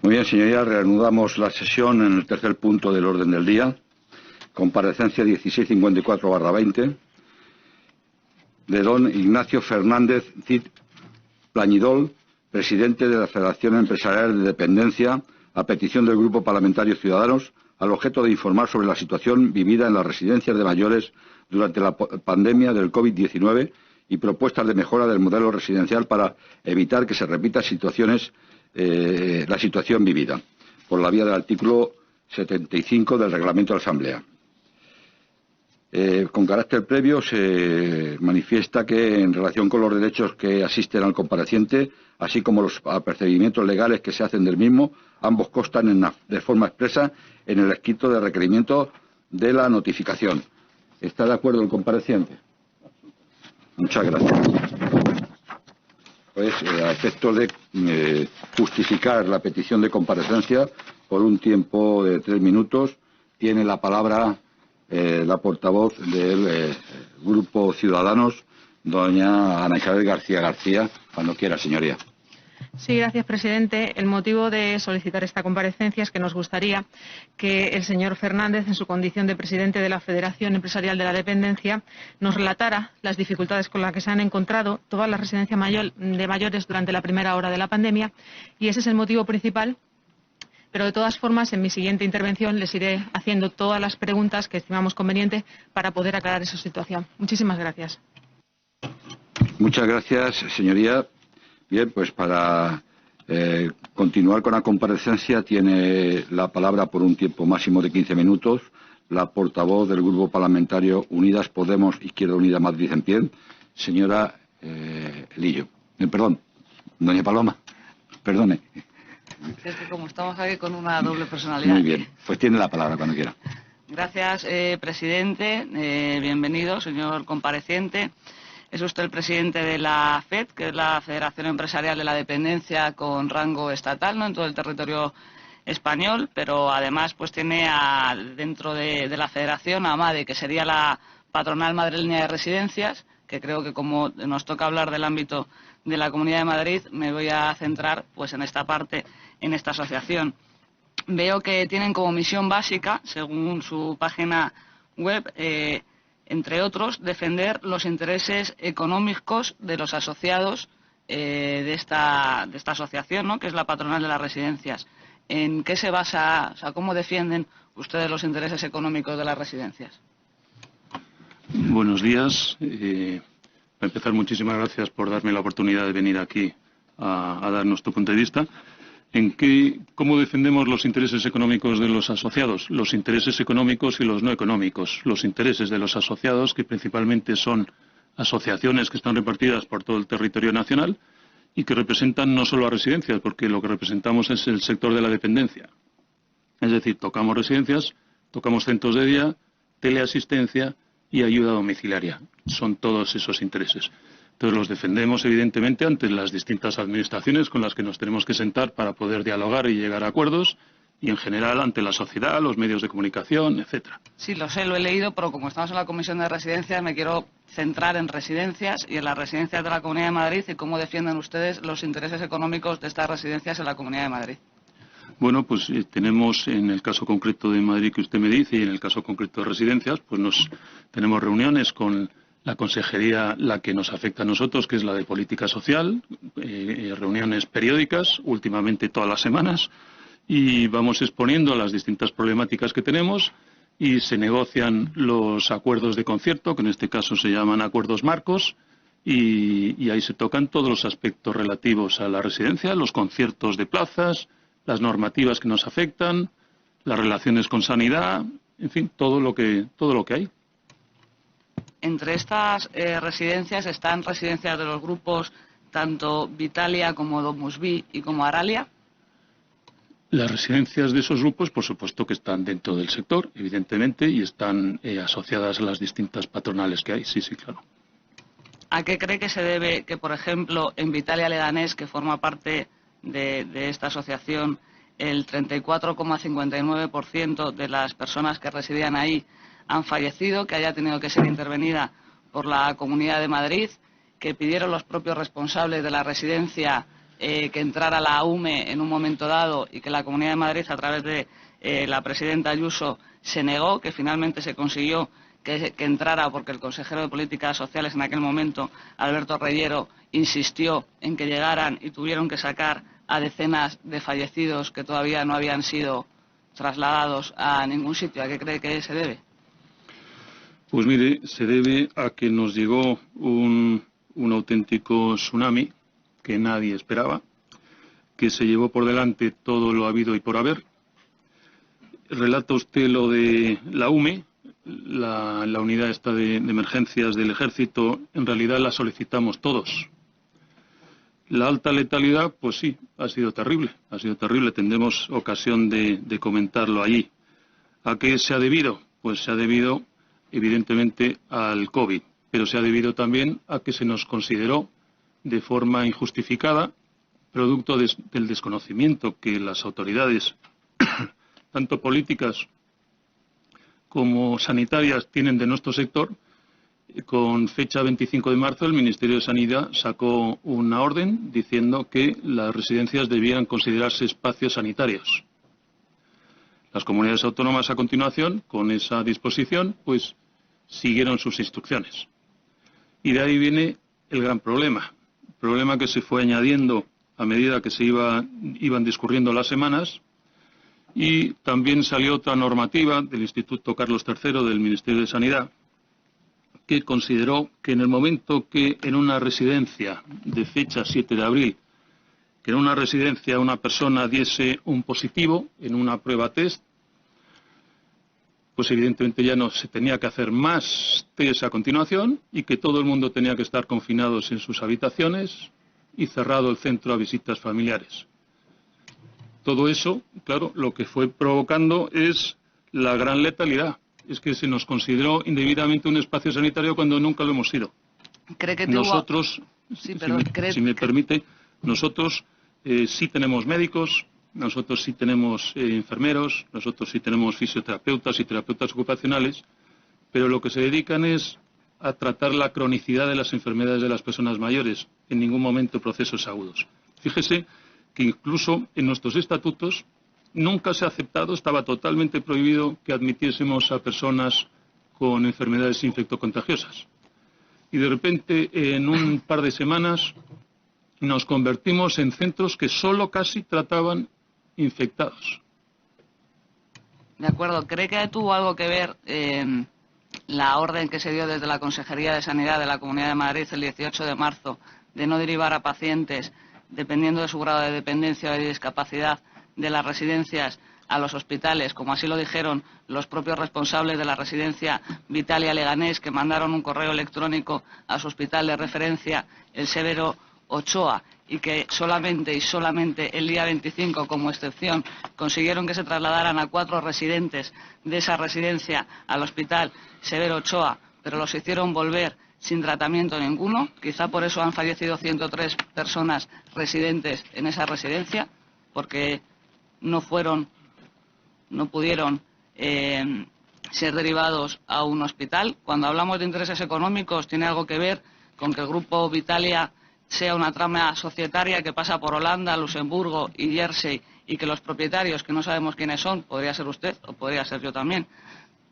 Muy bien, señorías, reanudamos la sesión en el tercer punto del orden del día. Comparecencia 1654/20 de don Ignacio Fernández Cid Plañidol, presidente de la Federación Empresarial de Dependencia, a petición del Grupo Parlamentario Ciudadanos, al objeto de informar sobre la situación vivida en las residencias de mayores durante la pandemia del COVID-19 y propuestas de mejora del modelo residencial para evitar que se repita la situación vivida, por la vía del artículo 75 del Reglamento de la Asamblea. Con carácter previo se manifiesta que, en relación con los derechos que asisten al compareciente, así como los apercibimientos legales que se hacen del mismo, ambos constan de forma expresa en el escrito de requerimiento de la notificación. ¿Está de acuerdo el compareciente? Muchas gracias. Pues, a efectos de justificar la petición de comparecencia por un tiempo de 3 minutos, tiene la palabra la portavoz del Grupo Ciudadanos, doña Ana Isabel García García, cuando quiera, señoría. Sí, gracias, presidente. El motivo de solicitar esta comparecencia es que nos gustaría que el señor Fernández, en su condición de presidente de la Federación Empresarial de la Dependencia, nos relatara las dificultades con las que se han encontrado todas las residencias de mayores durante la primera hora de la pandemia, y ese es el motivo principal. Pero, de todas formas, en mi siguiente intervención les iré haciendo todas las preguntas que estimamos conveniente para poder aclarar esa situación. Muchísimas gracias. Muchas gracias, señoría. Bien, pues para continuar con la comparecencia tiene la palabra por un tiempo máximo de 15 minutos la portavoz del Grupo Parlamentario Unidas Podemos Izquierda Unida Madrid en Pie, señora Lillo. Perdón, doña Paloma, perdone. Es que como estamos aquí con una doble personalidad. Muy bien, pues tiene la palabra cuando quiera. Gracias, presidente. Bienvenido, señor compareciente. Es usted el presidente de la FED, que es la Federación Empresarial de la Dependencia con rango estatal, ¿no?, en todo el territorio español, pero además pues tiene dentro de la federación a AMADE, que sería la patronal madrileña de residencias, que creo que como nos toca hablar del ámbito de la Comunidad de Madrid, me voy a centrar pues en esta parte, en esta asociación. Veo que tienen como misión básica, según su página web, entre otros, defender los intereses económicos de los asociados de esta asociación, ¿no?, que es la patronal de las residencias. ¿En qué se basa, o sea, cómo defienden ustedes los intereses económicos de las residencias? Buenos días. Para empezar, muchísimas gracias por darme la oportunidad de venir aquí a dar nuestro punto de vista. ¿Cómo defendemos los intereses económicos de los asociados? Los intereses económicos y los no económicos. Los intereses de los asociados, que principalmente son asociaciones que están repartidas por todo el territorio nacional y que representan no solo a residencias, porque lo que representamos es el sector de la dependencia. Es decir, tocamos residencias, tocamos centros de día, teleasistencia y ayuda domiciliaria. Son todos esos intereses. Entonces los defendemos, evidentemente, ante las distintas administraciones con las que nos tenemos que sentar para poder dialogar y llegar a acuerdos, y en general ante la sociedad, los medios de comunicación, etcétera. Sí, lo sé, lo he leído, pero como estamos en la Comisión de Residencias, me quiero centrar en residencias y en las residencias de la Comunidad de Madrid y cómo defienden ustedes los intereses económicos de estas residencias en la Comunidad de Madrid. Bueno, pues tenemos, en el caso concreto de Madrid que usted me dice, y en el caso concreto de residencias, pues tenemos reuniones con la consejería, la que nos afecta a nosotros, que es la de política social, reuniones periódicas, últimamente todas las semanas, y vamos exponiendo las distintas problemáticas que tenemos y se negocian los acuerdos de concierto, que en este caso se llaman acuerdos marcos, y ahí se tocan todos los aspectos relativos a la residencia, los conciertos de plazas, las normativas que nos afectan, las relaciones con sanidad, en fin, todo lo que hay. Entre estas residencias están residencias de los grupos tanto Vitalia como Domusvi y como Aralia. Las residencias de esos grupos, por supuesto que están dentro del sector, evidentemente, y están asociadas a las distintas patronales que hay, sí, claro. ¿A qué cree que se debe que, por ejemplo, en Vitalia Leganés, que forma parte de esta asociación, el 34,59% de las personas que residían ahí han fallecido, que haya tenido que ser intervenida por la Comunidad de Madrid, que pidieron los propios responsables de la residencia que entrara la UME en un momento dado y que la Comunidad de Madrid, a través de la presidenta Ayuso, se negó, que finalmente se consiguió que entrara porque el consejero de Políticas Sociales en aquel momento, Alberto Reyero, insistió en que llegaran y tuvieron que sacar a decenas de fallecidos que todavía no habían sido trasladados a ningún sitio. ¿A qué cree que se debe? Pues mire, se debe a que nos llegó un auténtico tsunami que nadie esperaba, que se llevó por delante todo lo habido y por haber. Relata usted lo de la UME, la unidad esta de emergencias del Ejército, en realidad la solicitamos todos. La alta letalidad, pues sí, ha sido terrible, tendremos ocasión de comentarlo allí. ¿A qué se ha debido? Pues se ha debido, evidentemente, al COVID, pero se ha debido también a que se nos consideró de forma injustificada, producto del desconocimiento que las autoridades, tanto políticas como sanitarias, tienen de nuestro sector. Con fecha 25 de marzo, el Ministerio de Sanidad sacó una orden diciendo que las residencias debían considerarse espacios sanitarios. Las comunidades autónomas, a continuación, con esa disposición, pues siguieron sus instrucciones. Y de ahí viene el gran problema. El problema que se fue añadiendo a medida que se iban discurriendo las semanas. Y también salió otra normativa del Instituto Carlos III del Ministerio de Sanidad, que consideró que en el momento que en una residencia de fecha 7 de abril, que en una residencia una persona diese un positivo en una prueba test, pues evidentemente ya no se tenía que hacer más test a continuación y que todo el mundo tenía que estar confinados en sus habitaciones y cerrado el centro a visitas familiares. Todo eso, claro, lo que fue provocando es la gran letalidad. Es que se nos consideró indebidamente un espacio sanitario cuando nunca lo hemos sido. ¿Cree que nosotros, si me permite, nosotros sí tenemos médicos, nosotros sí tenemos enfermeros, nosotros sí tenemos fisioterapeutas y terapeutas ocupacionales, pero lo que se dedican es a tratar la cronicidad de las enfermedades de las personas mayores, en ningún momento procesos agudos. Fíjese que incluso en nuestros estatutos nunca se ha aceptado, estaba totalmente prohibido que admitiésemos a personas con enfermedades infectocontagiosas. Y de repente, en un par de semanas, nos convertimos en centros que solo casi trataban infectados. De acuerdo. ¿Cree que tuvo algo que ver la orden que se dio desde la Consejería de Sanidad de la Comunidad de Madrid el 18 de marzo de no derivar a pacientes, dependiendo de su grado de dependencia o de discapacidad, de las residencias a los hospitales, como así lo dijeron los propios responsables de la residencia Vitalia Leganés, que mandaron un correo electrónico a su hospital de referencia, el Severo Ochoa, y que solamente el día 25, como excepción, consiguieron que se trasladaran a 4 residentes de esa residencia al hospital Severo Ochoa, pero los hicieron volver sin tratamiento ninguno? Quizá por eso han fallecido 103 personas residentes en esa residencia, porque no pudieron ser derivados a un hospital. Cuando hablamos de intereses económicos, tiene algo que ver con que el grupo Vitalia sea una trama societaria que pasa por Holanda, Luxemburgo y Jersey, y que los propietarios, que no sabemos quiénes son, podría ser usted o podría ser yo también,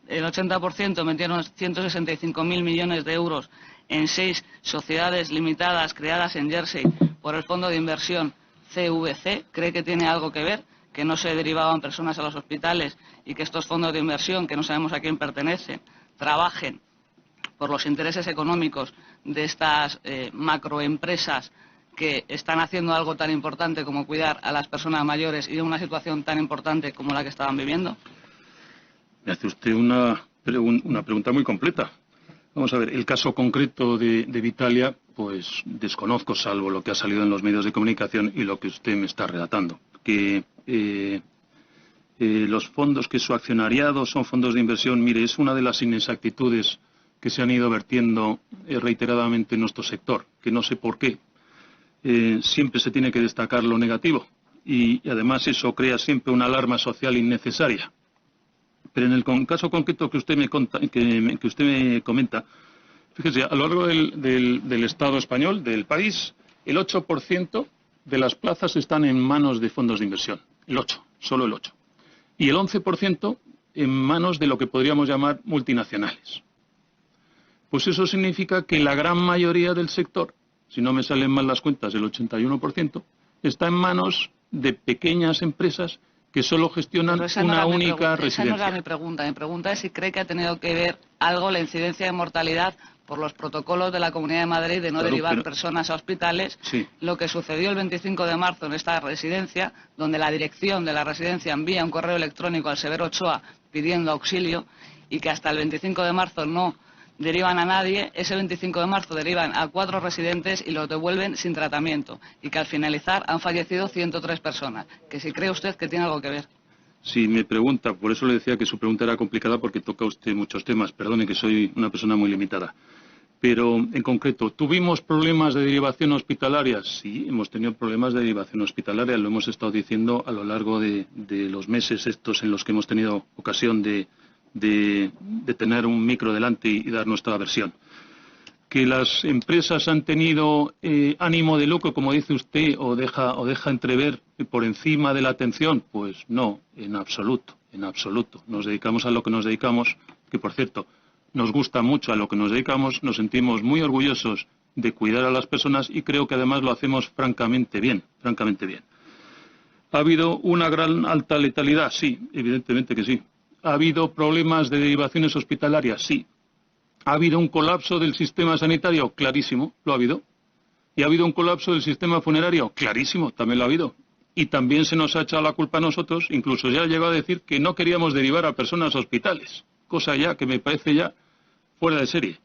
el 80% metieron 165.000 millones de euros en 6 sociedades limitadas creadas en Jersey por el fondo de inversión CVC. ¿Cree que tiene algo que ver que no se derivaban personas a los hospitales y que estos fondos de inversión, que no sabemos a quién pertenecen, trabajen por los intereses económicos de estas macroempresas que están haciendo algo tan importante como cuidar a las personas mayores y en una situación tan importante como la que estaban viviendo? Me hace usted una pregunta muy completa. Vamos a ver, el caso concreto de Vitalia, pues desconozco, salvo lo que ha salido en los medios de comunicación y lo que usted me está relatando. Que los fondos, que su accionariado son fondos de inversión, mire, es una de las inexactitudes que se han ido vertiendo reiteradamente en nuestro sector, que no sé por qué. Siempre se tiene que destacar lo negativo y además eso crea siempre una alarma social innecesaria. Pero en el caso concreto que usted me comenta, fíjese, a lo largo del Estado español, del país, el 8% de las plazas están en manos de fondos de inversión. El 8%, solo el 8%. Y el 11% en manos de lo que podríamos llamar multinacionales. Pues eso significa que la gran mayoría del sector, si no me salen mal las cuentas, el 81%, está en manos de pequeñas empresas que solo gestionan una única residencia. Esa no era mi pregunta. Mi pregunta es si cree que ha tenido que ver algo la incidencia de mortalidad por los protocolos de la Comunidad de Madrid de no derivar personas a hospitales. Sí. Lo que sucedió el 25 de marzo en esta residencia, donde la dirección de la residencia envía un correo electrónico al Severo Ochoa pidiendo auxilio y que hasta el 25 de marzo no derivan a nadie, ese 25 de marzo derivan a 4 residentes y los devuelven sin tratamiento, y que al finalizar han fallecido 103 personas. Que si cree usted que tiene algo que ver. Si me pregunta, por eso le decía que su pregunta era complicada porque toca usted muchos temas, perdone que soy una persona muy limitada. Pero en concreto, ¿tuvimos problemas de derivación hospitalaria? Sí, hemos tenido problemas de derivación hospitalaria, lo hemos estado diciendo a lo largo de los meses estos en los que hemos tenido ocasión de tener un micro delante y dar nuestra versión. ¿Que las empresas han tenido ánimo de lucro, como dice usted, o deja entrever por encima de la atención? Pues no, en absoluto, en absoluto. Nos dedicamos a lo que nos dedicamos, que por cierto, nos gusta mucho a lo que nos dedicamos, nos sentimos muy orgullosos de cuidar a las personas y creo que además lo hacemos francamente bien, francamente bien. ¿Ha habido una gran alta letalidad? Sí, evidentemente que sí. ¿Ha habido problemas de derivaciones hospitalarias? Sí. ¿Ha habido un colapso del sistema sanitario? Clarísimo, lo ha habido. ¿Y ha habido un colapso del sistema funerario? Clarísimo, también lo ha habido. Y también se nos ha echado la culpa a nosotros, incluso ya ha llegado a decir que no queríamos derivar a personas a hospitales, cosa ya que me parece ya fuera de serie.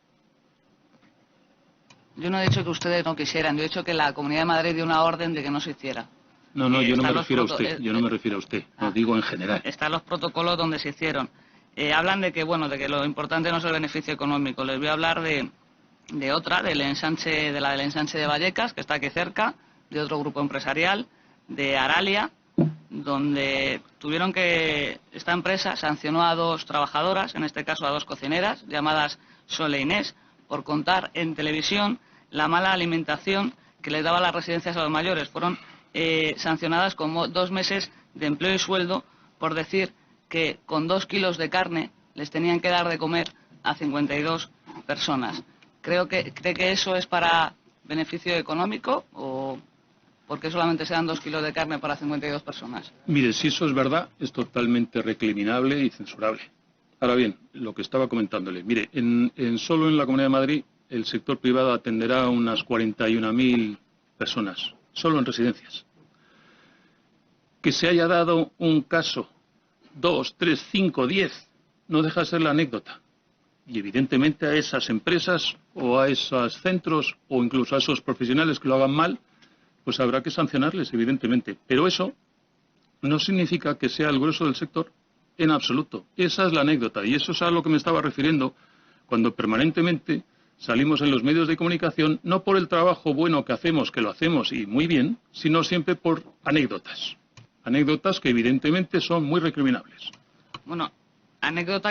Yo no he dicho que ustedes no quisieran, yo he dicho que la Comunidad de Madrid dio una orden de que no se hiciera. No, yo no me refiero a usted, yo no me refiero a usted, lo digo en general. Están los protocolos donde se hicieron. Hablan de que, bueno, de que lo importante no es el beneficio económico. Les voy a hablar de otra, del ensanche de Vallecas, que está aquí cerca, de otro grupo empresarial, de Aralia, donde esta empresa sancionó a 2 trabajadoras, en este caso a 2 cocineras, llamadas Sol e Inés, por contar en televisión la mala alimentación que les daba las residencias a los mayores. Fueron sancionadas con 2 meses de empleo y sueldo por decir que con 2 kilos de carne les tenían que dar de comer a 52 personas. ¿Cree que eso es para beneficio económico o porque solamente se dan 2 kilos de carne para 52 personas? Mire, si eso es verdad, es totalmente recriminable y censurable. Ahora bien, lo que estaba comentándole, mire, solo en la Comunidad de Madrid el sector privado atenderá a unas 41.000 personas, solo en residencias. Que se haya dado un caso, 2, 3, 5, 10, no deja de ser la anécdota. Y evidentemente a esas empresas o a esos centros o incluso a esos profesionales que lo hagan mal, pues habrá que sancionarles, evidentemente. Pero eso no significa que sea el grueso del sector en absoluto. Esa es la anécdota y eso es a lo que me estaba refiriendo cuando permanentemente salimos en los medios de comunicación, no por el trabajo bueno que hacemos, que lo hacemos y muy bien, sino siempre por anécdotas. Anécdotas que evidentemente son muy recriminables. Bueno,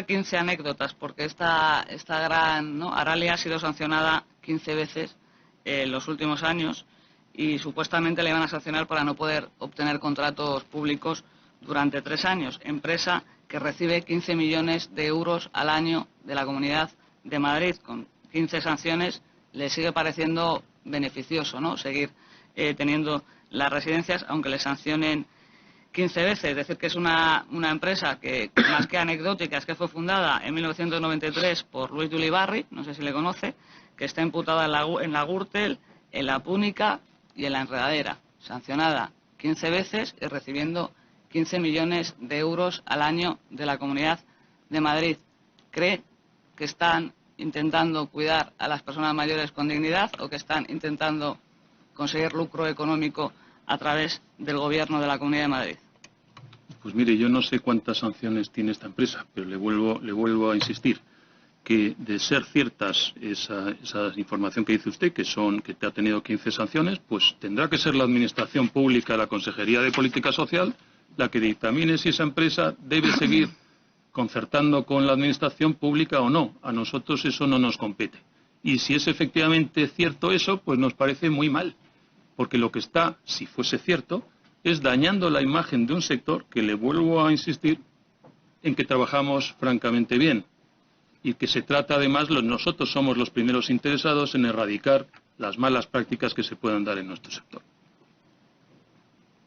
15 anécdotas, porque esta gran, ¿no? Aralia ha sido sancionada 15 veces en los últimos años y supuestamente le iban a sancionar para no poder obtener contratos públicos durante 3 años. Empresa que recibe 15 millones de euros al año de la Comunidad de Madrid. Con 15 sanciones le sigue pareciendo beneficioso, ¿no?, seguir teniendo las residencias, aunque le sancionen 15 veces. Es decir, que es una empresa que, más que anecdótica, es que fue fundada en 1993 por Luis de Ulibarri, no sé si le conoce, que está imputada en la Gürtel, en la Púnica y en la Enredadera. Sancionada 15 veces y recibiendo 15 millones de euros al año de la Comunidad de Madrid. ¿Cree que están intentando cuidar a las personas mayores con dignidad o que están intentando conseguir lucro económico a través del Gobierno de la Comunidad de Madrid? Pues mire, yo no sé cuántas sanciones tiene esta empresa, pero le vuelvo a insistir que de ser ciertas esa información que dice usted, que te ha tenido 15 sanciones, pues tendrá que ser la Administración Pública, la Consejería de Política Social, la que dictamine si esa empresa debe seguir concertando con la Administración Pública o no. A nosotros eso no nos compete. Y si es efectivamente cierto eso, pues nos parece muy mal. porque lo que está, si fuese cierto, es dañando la imagen de un sector que, le vuelvo a insistir, en que trabajamos francamente bien y que se trata además, nosotros somos los primeros interesados en erradicar las malas prácticas que se puedan dar en nuestro sector.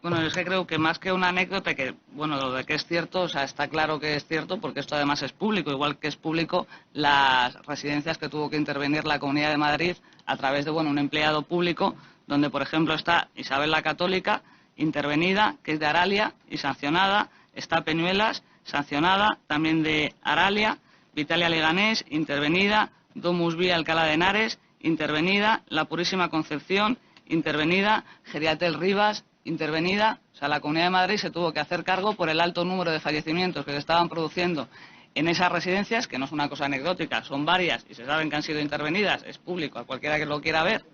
Bueno, es que creo que más que una anécdota, que bueno, lo de que es cierto, o sea, está claro que es cierto, porque esto además es público, igual que es público las residencias que tuvo que intervenir la Comunidad de Madrid a través de un empleado público, donde por ejemplo está Isabel la Católica, intervenida, que es de Aralia y sancionada, está Peñuelas, sancionada, también de Aralia, Vitalia Leganés, intervenida, Domus Vía Alcalá de Henares, intervenida, La Purísima Concepción, intervenida, Geriatel Rivas, intervenida. O sea, la Comunidad de Madrid se tuvo que hacer cargo por el alto número de fallecimientos que se estaban produciendo en esas residencias, que no es una cosa anecdótica, son varias y se saben que han sido intervenidas, es público a cualquiera que lo quiera ver,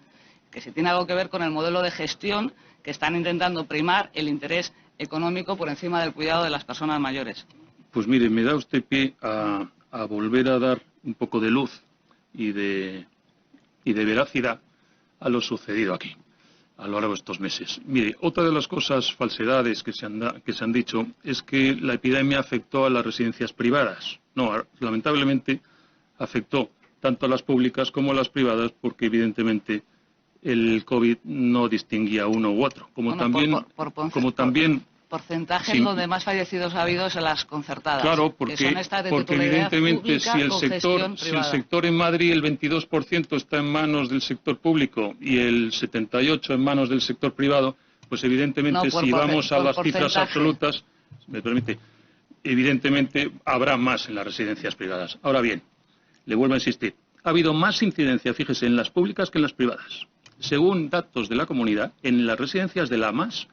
que si tiene algo que ver con el modelo de gestión que están intentando primar el interés económico por encima del cuidado de las personas mayores. Pues mire, me da usted pie a volver a dar un poco de luz y de veracidad a lo sucedido aquí a lo largo de estos meses. Mire, otra de las falsedades que se han dicho es que la epidemia afectó a las residencias privadas. No, lamentablemente afectó tanto a las públicas como a las privadas, porque evidentemente el COVID no distinguía uno u otro. Como también porcentajes donde más fallecidos ha habido es en las concertadas. Claro, porque evidentemente si el sector en Madrid el 22% está en manos del sector público y el 78% en manos del sector privado, pues evidentemente si vamos a las cifras absolutas, me permite, evidentemente habrá más en las residencias privadas. Ahora bien, le vuelvo a insistir, ha habido más incidencia, fíjese, en las públicas que en las privadas. Según datos de la comunidad, en las residencias de la AMAS,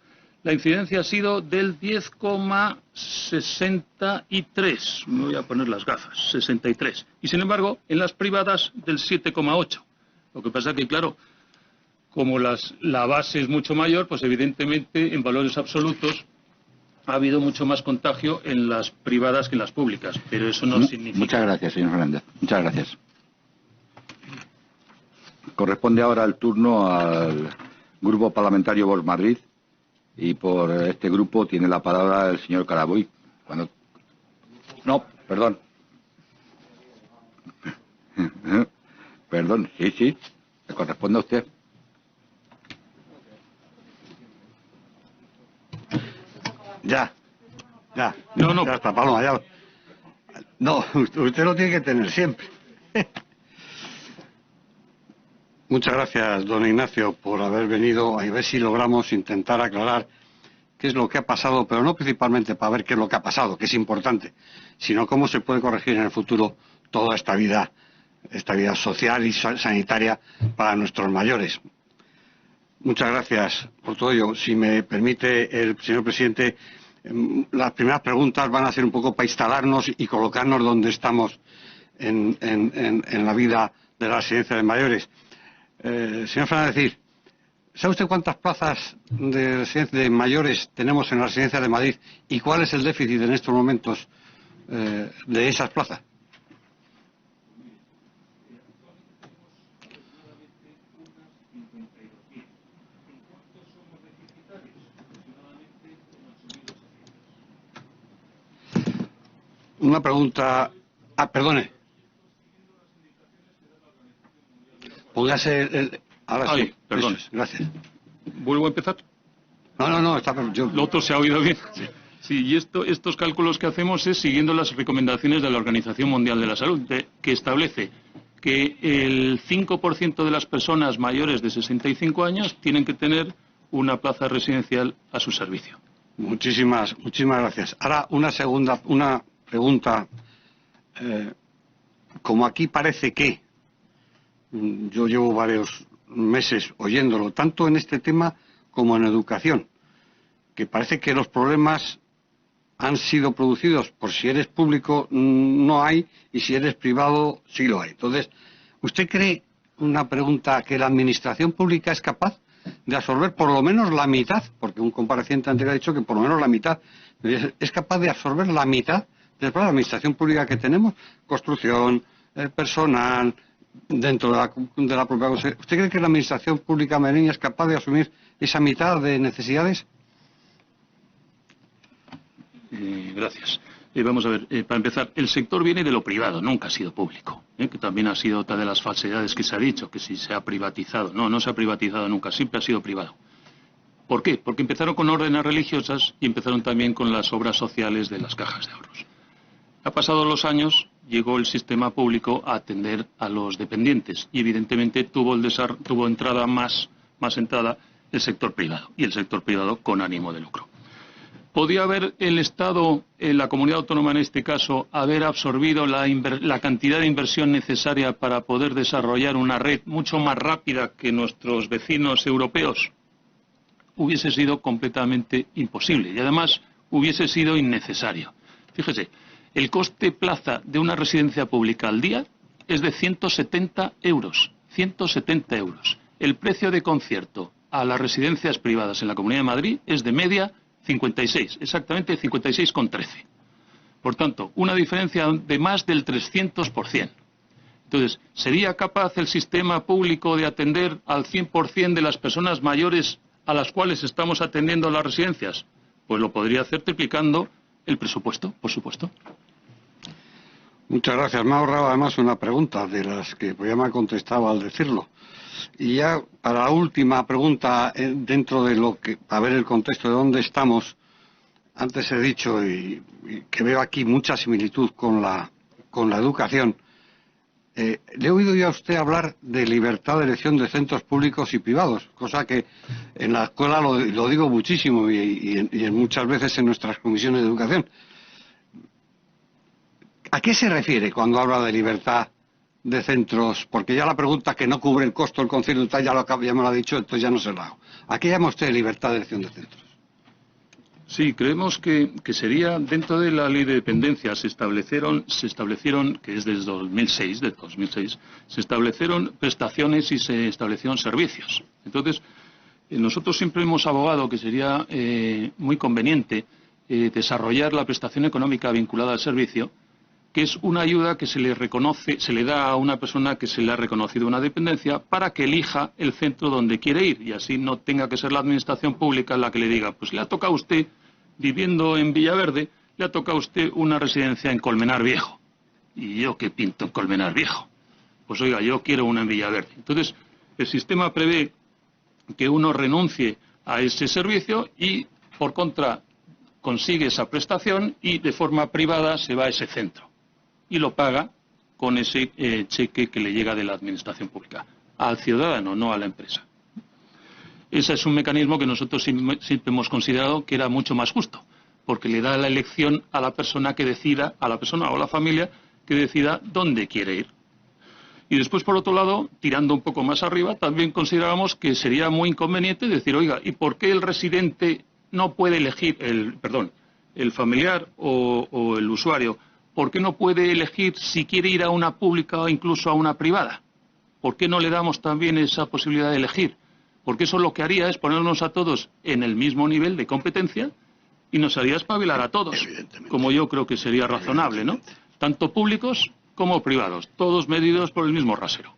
la incidencia ha sido del 10,63. Me voy a poner las gafas, 63. Y sin embargo, en las privadas del 7,8. Lo que pasa que, claro, como la base es mucho mayor, pues evidentemente en valores absolutos ha habido mucho más contagio en las privadas que en las públicas. Pero eso no significa... Muchas gracias, señor Fernández. Muchas gracias. Corresponde ahora el turno al Grupo Parlamentario Vox Madrid. Y por este grupo tiene la palabra el señor Caraboy. No, perdón. Perdón, sí, le corresponde a usted. Ya. No. Ya está, Paloma, ya. No, usted lo tiene que tener siempre. Muchas gracias, don Ignacio, por haber venido a ver si logramos intentar aclarar qué es lo que ha pasado, pero no principalmente para ver qué es lo que ha pasado, que es importante, sino cómo se puede corregir en el futuro toda esta vida social y sanitaria para nuestros mayores. Muchas gracias por todo ello. Si me permite el señor presidente, las primeras preguntas van a ser un poco para instalarnos y colocarnos donde estamos en la vida de la residencia de mayores. Señor Fernández, ¿sabe usted cuántas plazas de mayores tenemos en la residencia de Madrid y cuál es el déficit en estos momentos de esas plazas? Una pregunta... perdone. Póngase ahora sí. Perdón. Gracias. ¿Vuelvo a empezar? No, está perfecto. Lo otro se ha oído bien. Sí, y estos cálculos que hacemos es siguiendo las recomendaciones de la Organización Mundial de la Salud, que establece que el 5% de las personas mayores de 65 años tienen que tener una plaza residencial a su servicio. Muchísimas gracias. Ahora una pregunta. Como aquí parece que yo llevo varios meses oyéndolo, tanto en este tema como en educación, que parece que los problemas han sido producidos por si eres público no hay y si eres privado sí lo hay. Entonces, ¿usted cree, una pregunta, que la administración pública es capaz de absorber por lo menos la mitad, porque un compareciente anterior ha dicho que por lo menos la mitad, es capaz de absorber la mitad de la administración pública que tenemos? Construcción, personal, dentro de la propia consejería. ¿Usted cree que la Administración Pública madrileña es capaz de asumir esa mitad de necesidades? Gracias. Vamos a ver, para empezar, el sector viene de lo privado, nunca ha sido público, que también ha sido otra de las falsedades que se ha dicho, que si se ha privatizado. No, no se ha privatizado nunca, siempre ha sido privado. ¿Por qué? Porque empezaron con órdenes religiosas y empezaron también con las obras sociales de las cajas de ahorros. Ha pasado los años, llegó el sistema público a atender a los dependientes y evidentemente tuvo entrada más entrada el sector privado, y el sector privado con ánimo de lucro. ¿Podía haber el Estado, la comunidad autónoma en este caso, haber absorbido la cantidad de inversión necesaria para poder desarrollar una red mucho más rápida que nuestros vecinos europeos? Hubiese sido completamente imposible y además hubiese sido innecesario. Fíjese, el coste plaza de una residencia pública al día es de 170 euros. 170 euros. El precio de concierto a las residencias privadas en la Comunidad de Madrid es de media 56, exactamente 56,13. Por tanto, una diferencia de más del 300%. Entonces, ¿sería capaz el sistema público de atender al 100% de las personas mayores a las cuales estamos atendiendo en las residencias? Pues lo podría hacer triplicando el presupuesto, por supuesto. Muchas gracias. Me ha ahorrado además una pregunta de las que ya me ha contestado al decirlo. Y ya para la última pregunta, dentro de lo que, a ver el contexto de dónde estamos, antes he dicho y que veo aquí mucha similitud con la educación. Le he oído yo a usted hablar de libertad de elección de centros públicos y privados, cosa que en la escuela lo digo muchísimo y muchas veces en nuestras comisiones de educación. ¿A qué se refiere cuando habla de libertad de centros? Porque ya la pregunta que no cubre el costo del concierto ya me lo ha dicho, entonces ya no se la hago. ¿A qué llama usted libertad de elección de centros? Sí, creemos que sería dentro de la ley de dependencia se establecieron, que es desde 2006, se establecieron prestaciones y se establecieron servicios. Entonces, nosotros siempre hemos abogado que sería muy conveniente desarrollar la prestación económica vinculada al servicio, que es una ayuda que se le da a una persona que se le ha reconocido una dependencia para que elija el centro donde quiere ir y así no tenga que ser la administración pública la que le diga, pues le ha tocado a usted, viviendo en Villaverde, le ha tocado a usted una residencia en Colmenar Viejo. ¿Y yo qué pinto en Colmenar Viejo? Pues oiga, yo quiero una en Villaverde. Entonces, el sistema prevé que uno renuncie a ese servicio y, por contra, consigue esa prestación y de forma privada se va a ese centro. Y lo paga con ese cheque que le llega de la administración pública, al ciudadano, no a la empresa. Ese es un mecanismo que nosotros siempre hemos considerado que era mucho más justo, porque le da la elección a la persona que decida, a la persona o a la familia que decida dónde quiere ir. Y después, por otro lado, tirando un poco más arriba, también considerábamos que sería muy inconveniente decir, oiga, ¿y por qué el residente no puede elegir, el familiar o el usuario, ¿por qué no puede elegir si quiere ir a una pública o incluso a una privada? ¿Por qué no le damos también esa posibilidad de elegir? Porque eso lo que haría es ponernos a todos en el mismo nivel de competencia y nos haría espabilar a todos, como yo creo que sería razonable, ¿no? Tanto públicos como privados, todos medidos por el mismo rasero.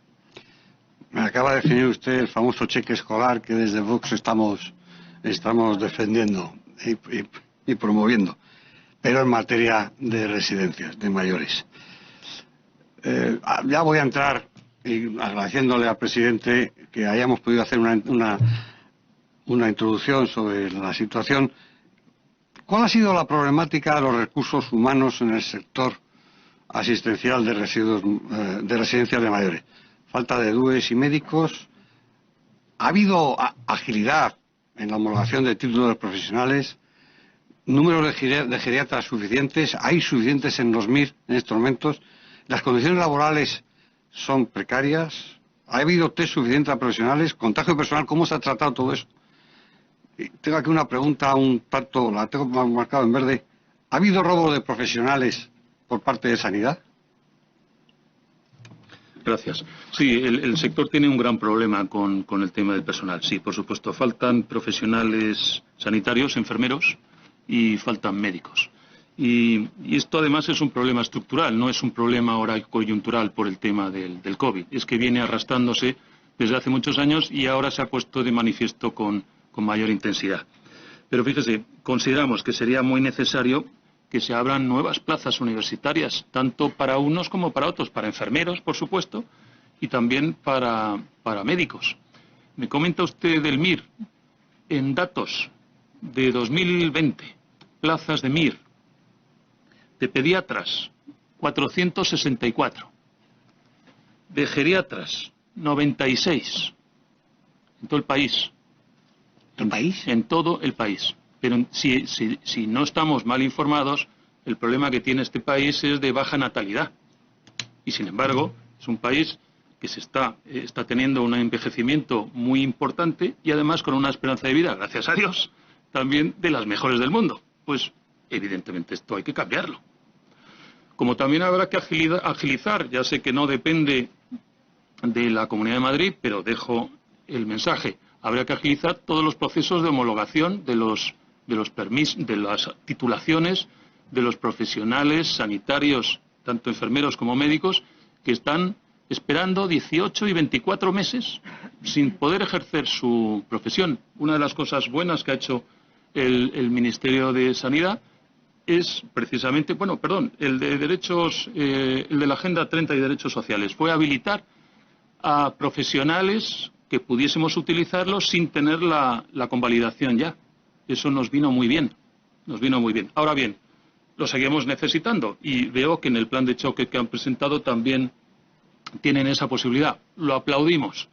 Me acaba de definir usted el famoso cheque escolar que desde Vox estamos defendiendo y promoviendo, pero en materia de residencias, de mayores. Ya voy a entrar, y agradeciéndole al presidente que hayamos podido hacer una introducción sobre la situación. ¿Cuál ha sido la problemática de los recursos humanos en el sector asistencial de residencias de mayores? Falta de DUEs y médicos. ¿Ha habido agilidad en la homologación de títulos profesionales? ¿Números de geriatras suficientes? ¿Hay suficientes en los MIR en estos momentos? ¿Las condiciones laborales son precarias? ¿Ha habido test suficientes a profesionales? ¿Contagio personal? ¿Cómo se ha tratado todo eso? Y tengo aquí una pregunta, un tanto, la tengo marcado en verde. ¿Ha habido robo de profesionales por parte de Sanidad? Gracias. Sí, el sector tiene un gran problema con el tema del personal. Sí, por supuesto, faltan profesionales sanitarios, enfermeros y faltan médicos. Y esto además es un problema estructural, no es un problema ahora coyuntural por el tema del COVID. Es que viene arrastrándose desde hace muchos años y ahora se ha puesto de manifiesto con mayor intensidad. Pero fíjese, consideramos que sería muy necesario que se abran nuevas plazas universitarias, tanto para unos como para otros, para enfermeros, por supuesto, y también para médicos. Me comenta usted del MIR. En datos de 2020, plazas de MIR, de pediatras, 464, de geriatras, 96, en todo el país. ¿En el país? En todo el país. Pero si no estamos mal informados, el problema que tiene este país es de baja natalidad. Y sin embargo, es un país que está teniendo un envejecimiento muy importante y además con una esperanza de vida, gracias a Dios, también de las mejores del mundo. Pues evidentemente esto hay que cambiarlo. Como también habrá que agilizar, ya sé que no depende de la Comunidad de Madrid, pero dejo el mensaje, habrá que agilizar todos los procesos de homologación de los permisos, de las titulaciones de los profesionales sanitarios, tanto enfermeros como médicos, que están esperando 18 y 24 meses sin poder ejercer su profesión. Una de las cosas buenas que ha hecho el Ministerio de Sanidad es precisamente, el de la Agenda 30 y Derechos Sociales, fue habilitar a profesionales que pudiésemos utilizarlos sin tener la convalidación ya. Eso nos vino muy bien, Ahora bien, lo seguimos necesitando y veo que en el plan de choque que han presentado también tienen esa posibilidad. Lo aplaudimos.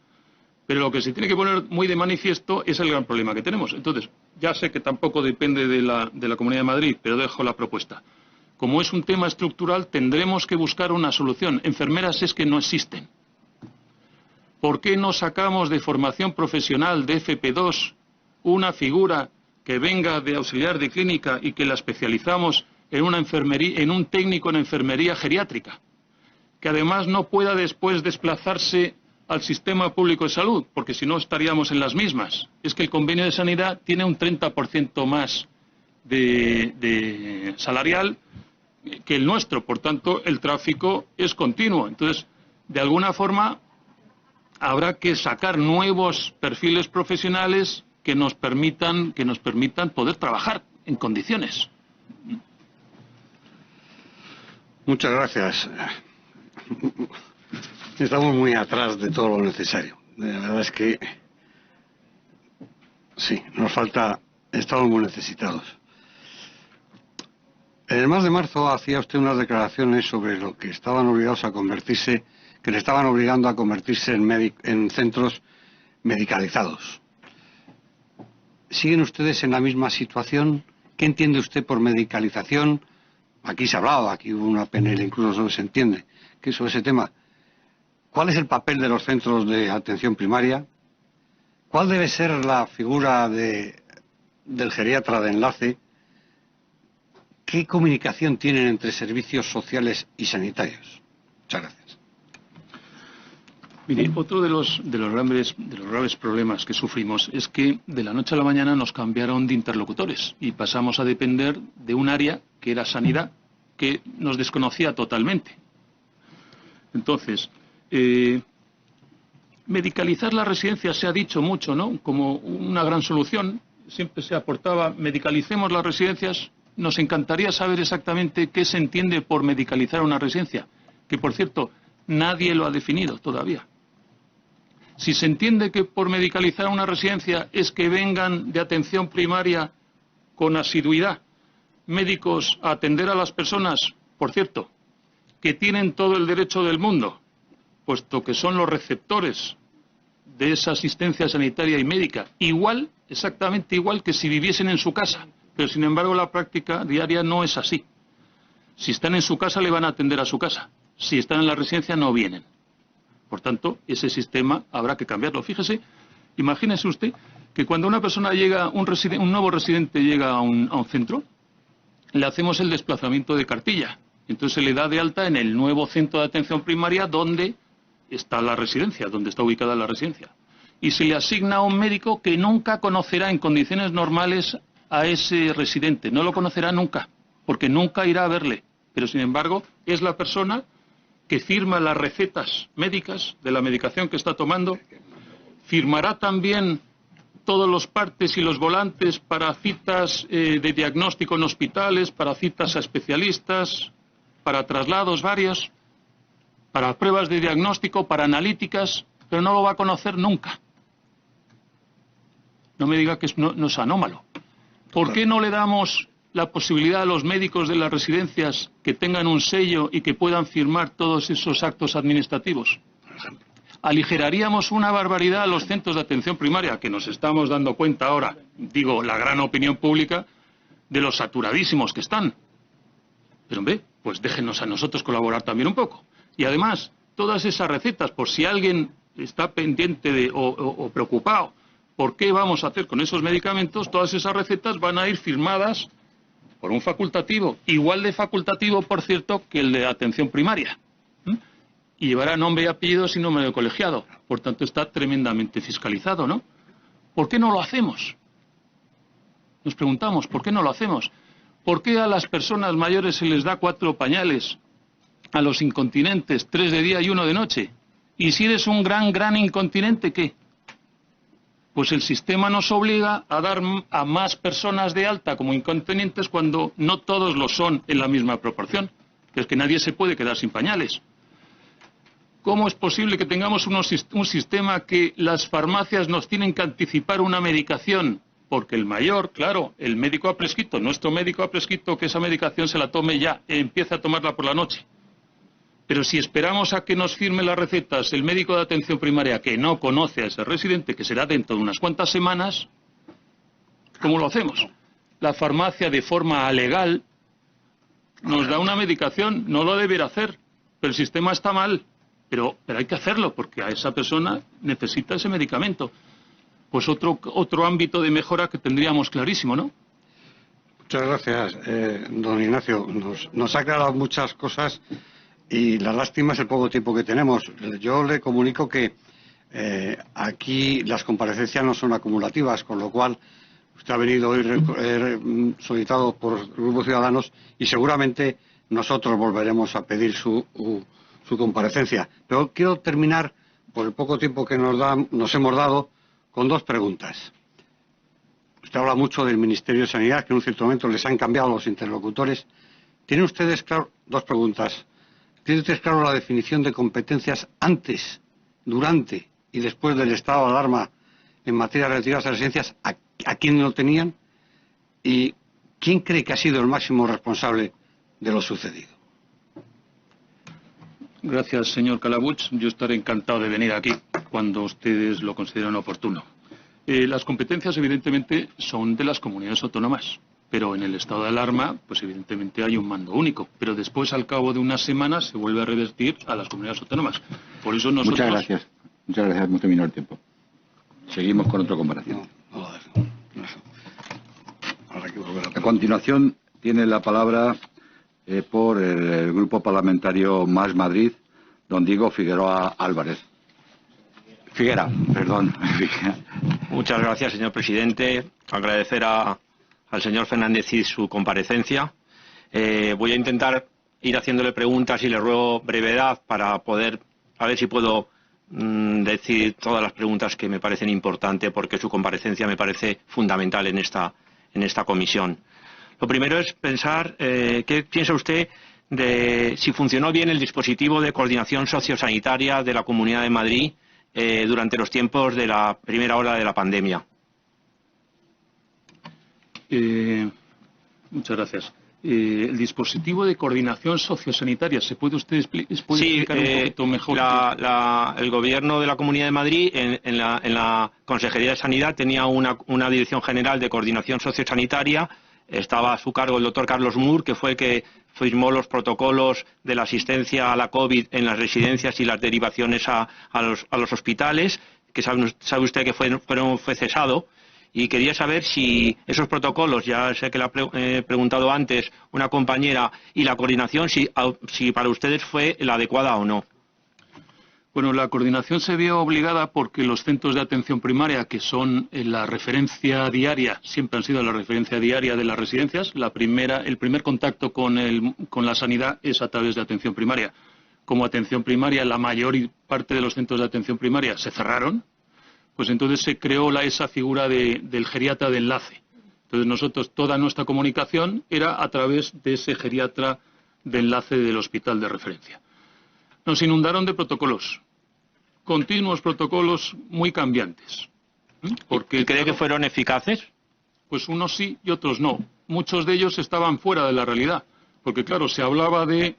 Pero lo que se tiene que poner muy de manifiesto es el gran problema que tenemos. Entonces, ya sé que tampoco depende de la Comunidad de Madrid, pero dejo la propuesta. Como es un tema estructural, tendremos que buscar una solución. Enfermeras es que no existen. ¿Por qué no sacamos de formación profesional de FP2 una figura que venga de auxiliar de clínica y que la especializamos en un técnico en enfermería geriátrica? Que además no pueda después desplazarse al sistema público de salud, porque si no estaríamos en las mismas. Es que el convenio de sanidad tiene un 30% más de salarial que el nuestro, por tanto el tráfico es continuo. Entonces, de alguna forma, habrá que sacar nuevos perfiles profesionales que nos permitan poder trabajar en condiciones. Muchas gracias. Estamos muy atrás de todo lo necesario. La verdad es que sí, nos falta, estamos muy necesitados. En el mes de marzo hacía usted unas declaraciones sobre lo que estaban obligados a convertirse, que le estaban obligando a convertirse en centros medicalizados. ¿Siguen ustedes en la misma situación? ¿Qué entiende usted por medicalización? Aquí se ha hablado, aquí hubo una PNL incluso sobre se entiende que sobre ese tema. ¿Cuál es el papel de los centros de atención primaria? ¿Cuál debe ser la figura del geriatra de enlace? ¿Qué comunicación tienen entre servicios sociales y sanitarios? Muchas gracias. Mire, otro de los graves problemas que sufrimos es que de la noche a la mañana nos cambiaron de interlocutores y pasamos a depender de un área que era sanidad, que nos desconocía totalmente. Entonces, medicalizar la residencia se ha dicho mucho, ¿no?, como una gran solución. Siempre se aportaba, medicalicemos las residencias. Nos encantaría saber exactamente qué se entiende por medicalizar una residencia, que por cierto, nadie lo ha definido todavía. Si se entiende que por medicalizar una residencia es que vengan de atención primaria con asiduidad médicos a atender a las personas, por cierto, que tienen todo el derecho del mundo, puesto que son los receptores de esa asistencia sanitaria y médica, exactamente igual que si viviesen en su casa, pero sin embargo la práctica diaria no es así. Si están en su casa le van a atender a su casa, si están en la residencia no vienen. Por tanto, ese sistema habrá que cambiarlo. Fíjese, imagínese usted que cuando una persona llega, un nuevo residente llega a un centro, le hacemos el desplazamiento de cartilla. Entonces se le da de alta en el nuevo centro de atención primaria donde está la residencia, donde está ubicada la residencia. Y se le asigna a un médico que nunca conocerá en condiciones normales a ese residente. No lo conocerá nunca, porque nunca irá a verle. Pero, sin embargo, es la persona que firma las recetas médicas de la medicación que está tomando. Firmará también todos los partes y los volantes para citas de diagnóstico en hospitales, para citas a especialistas, para traslados varios, para pruebas de diagnóstico, para analíticas, pero no lo va a conocer nunca. No me diga que no es anómalo. ¿Por qué no le damos la posibilidad a los médicos de las residencias que tengan un sello y que puedan firmar todos esos actos administrativos? Aligeraríamos una barbaridad a los centros de atención primaria, que nos estamos dando cuenta ahora, digo, la gran opinión pública, de los saturadísimos que están. Pero, hombre, pues déjenos a nosotros colaborar también un poco. Y además, todas esas recetas, por si alguien está pendiente o preocupado, ¿por qué vamos a hacer con esos medicamentos? Todas esas recetas van a ir firmadas por un facultativo, igual de facultativo, por cierto, que el de atención primaria. Y llevará nombre y apellido sin número de colegiado. Por tanto, está tremendamente fiscalizado, ¿no? ¿Por qué no lo hacemos? Nos preguntamos, ¿por qué no lo hacemos? ¿Por qué a las personas mayores se les da 4 pañales? A los incontinentes, 3 de día y 1 de noche. Y si eres un gran incontinente, ¿qué? Pues el sistema nos obliga a dar a más personas de alta como incontinentes cuando no todos lo son en la misma proporción. Es que nadie se puede quedar sin pañales. ¿Cómo es posible que tengamos un sistema que las farmacias nos tienen que anticipar una medicación? Porque el mayor, claro, el médico ha prescrito, nuestro médico ha prescrito que esa medicación se la tome ya, empiece a tomarla por la noche. Pero si esperamos a que nos firme las recetas el médico de atención primaria que no conoce a ese residente, que será dentro de unas cuantas semanas, ¿cómo lo hacemos? La farmacia, de forma legal, nos da una medicación, no lo deberá hacer, pero el sistema está mal. Pero hay que hacerlo, porque a esa persona necesita ese medicamento. Pues otro ámbito de mejora que tendríamos clarísimo, ¿no? Muchas gracias, don Ignacio. Nos ha aclarado muchas cosas y la lástima es el poco tiempo que tenemos. Yo le comunico que aquí las comparecencias no son acumulativas, con lo cual usted ha venido hoy solicitado por el Grupo Ciudadanos y seguramente nosotros volveremos a pedir su comparecencia. Pero quiero terminar, por el poco tiempo que nos hemos dado, con 2 preguntas. Usted habla mucho del Ministerio de Sanidad, que en un cierto momento les han cambiado los interlocutores. ¿Tienen ustedes claro? 2 preguntas. ¿Tienen ustedes claro la definición de competencias antes, durante y después del estado de alarma en materia de retiradas de residencias? ¿A quién lo tenían? ¿Y quién cree que ha sido el máximo responsable de lo sucedido? Gracias, señor Calabuig. Yo estaré encantado de venir aquí cuando ustedes lo consideren oportuno. Las competencias, evidentemente, son de las comunidades autónomas, pero en el estado de alarma, pues evidentemente hay un mando único. Pero después, al cabo de unas semanas, se vuelve a revertir a las comunidades autónomas. Por eso nosotros... Muchas gracias. Hemos terminado el tiempo. Seguimos con otra comparación. A continuación, tiene la palabra... por el Grupo Parlamentario Más Madrid, don Diego Figueroa Álvarez. Figuera, perdón. Muchas gracias, señor presidente. Agradecer al señor Fernández y su comparecencia. Voy a intentar ir haciéndole preguntas y le ruego brevedad para poder, a ver si puedo decir todas las preguntas que me parecen importantes, porque su comparecencia me parece fundamental en esta comisión. Lo primero es pensar, ¿qué piensa usted de si funcionó bien el dispositivo de coordinación sociosanitaria de la Comunidad de Madrid durante los tiempos de la primera ola de la pandemia? Muchas gracias. El dispositivo de coordinación sociosanitaria, ¿se puede usted explicar un poquito mejor? El Gobierno de la Comunidad de Madrid, en la Consejería de Sanidad, tenía una Dirección General de Coordinación Sociosanitaria. Estaba a su cargo el doctor Carlos Mur, que fue el que firmó los protocolos de la asistencia a la COVID en las residencias y las derivaciones a los hospitales, que sabe usted que fue cesado. Y quería saber si esos protocolos, ya sé que le he preguntado antes una compañera, y la coordinación, si para ustedes fue la adecuada o no. Bueno, la coordinación se vio obligada porque los centros de atención primaria, que son la referencia diaria, siempre han sido la referencia diaria de las residencias, el primer contacto con la sanidad es a través de atención primaria. Como atención primaria, la mayor parte de los centros de atención primaria se cerraron, pues entonces se creó esa figura del geriatra de enlace. Entonces nosotros, toda nuestra comunicación era a través de ese geriatra de enlace del hospital de referencia. Nos inundaron de protocolos, continuos protocolos muy cambiantes. ¿Y cree que fueron eficaces? Pues unos sí y otros no. Muchos de ellos estaban fuera de la realidad, porque claro, se hablaba de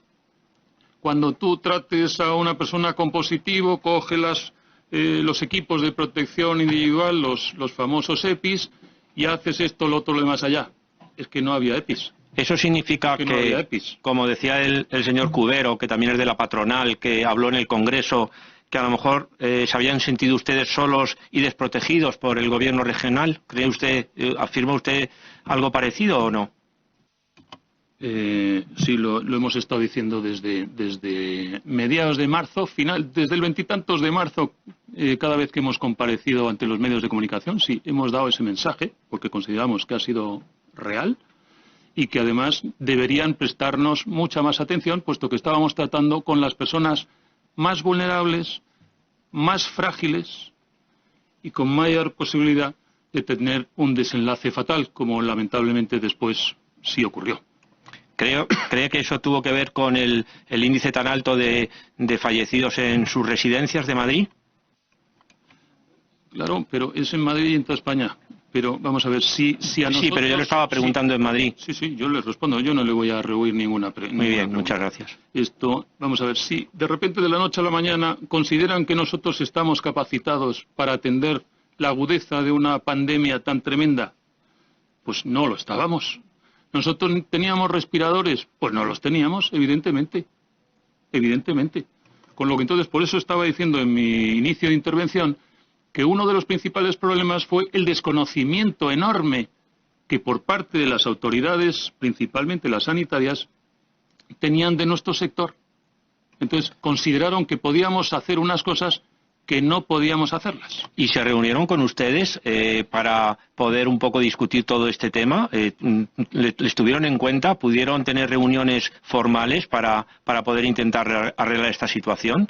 cuando tú trates a una persona con positivo, coge los equipos de protección individual, los famosos EPIs, y haces esto, lo otro, lo demás allá. Es que no había EPIs. Eso significa que, como decía el señor Cubero, que también es de la patronal, que habló en el Congreso, que a lo mejor se habían sentido ustedes solos y desprotegidos por el gobierno regional. ¿Afirma usted algo parecido o no? Sí, lo hemos estado diciendo desde mediados de marzo, desde el 20 y tantos de marzo, cada vez que hemos comparecido ante los medios de comunicación, sí, hemos dado ese mensaje, porque consideramos que ha sido real, y que además deberían prestarnos mucha más atención, puesto que estábamos tratando con las personas más vulnerables, más frágiles y con mayor posibilidad de tener un desenlace fatal, como lamentablemente después sí ocurrió. ¿Cree que eso tuvo que ver con el índice tan alto de fallecidos en sus residencias de Madrid? Claro, pero es en Madrid y en toda España. Pero vamos a ver, si a nosotros... Sí, pero yo le estaba preguntando en Madrid. Sí, yo le respondo. Yo no le voy a rehuir ninguna pregunta. Muy bien, muchas gracias. Vamos a ver, si de repente de la noche a la mañana consideran que nosotros estamos capacitados para atender la agudeza de una pandemia tan tremenda, pues no lo estábamos. ¿Nosotros teníamos respiradores? Pues no los teníamos, evidentemente. Evidentemente. Con lo que entonces, por eso estaba diciendo en mi inicio de intervención, que uno de los principales problemas fue el desconocimiento enorme que por parte de las autoridades, principalmente las sanitarias, tenían de nuestro sector. Entonces consideraron que podíamos hacer unas cosas que no podíamos hacerlas. ¿Y se reunieron con ustedes para poder un poco discutir todo este tema? ¿Les tuvieron en cuenta? ¿Pudieron tener reuniones formales para poder intentar arreglar esta situación?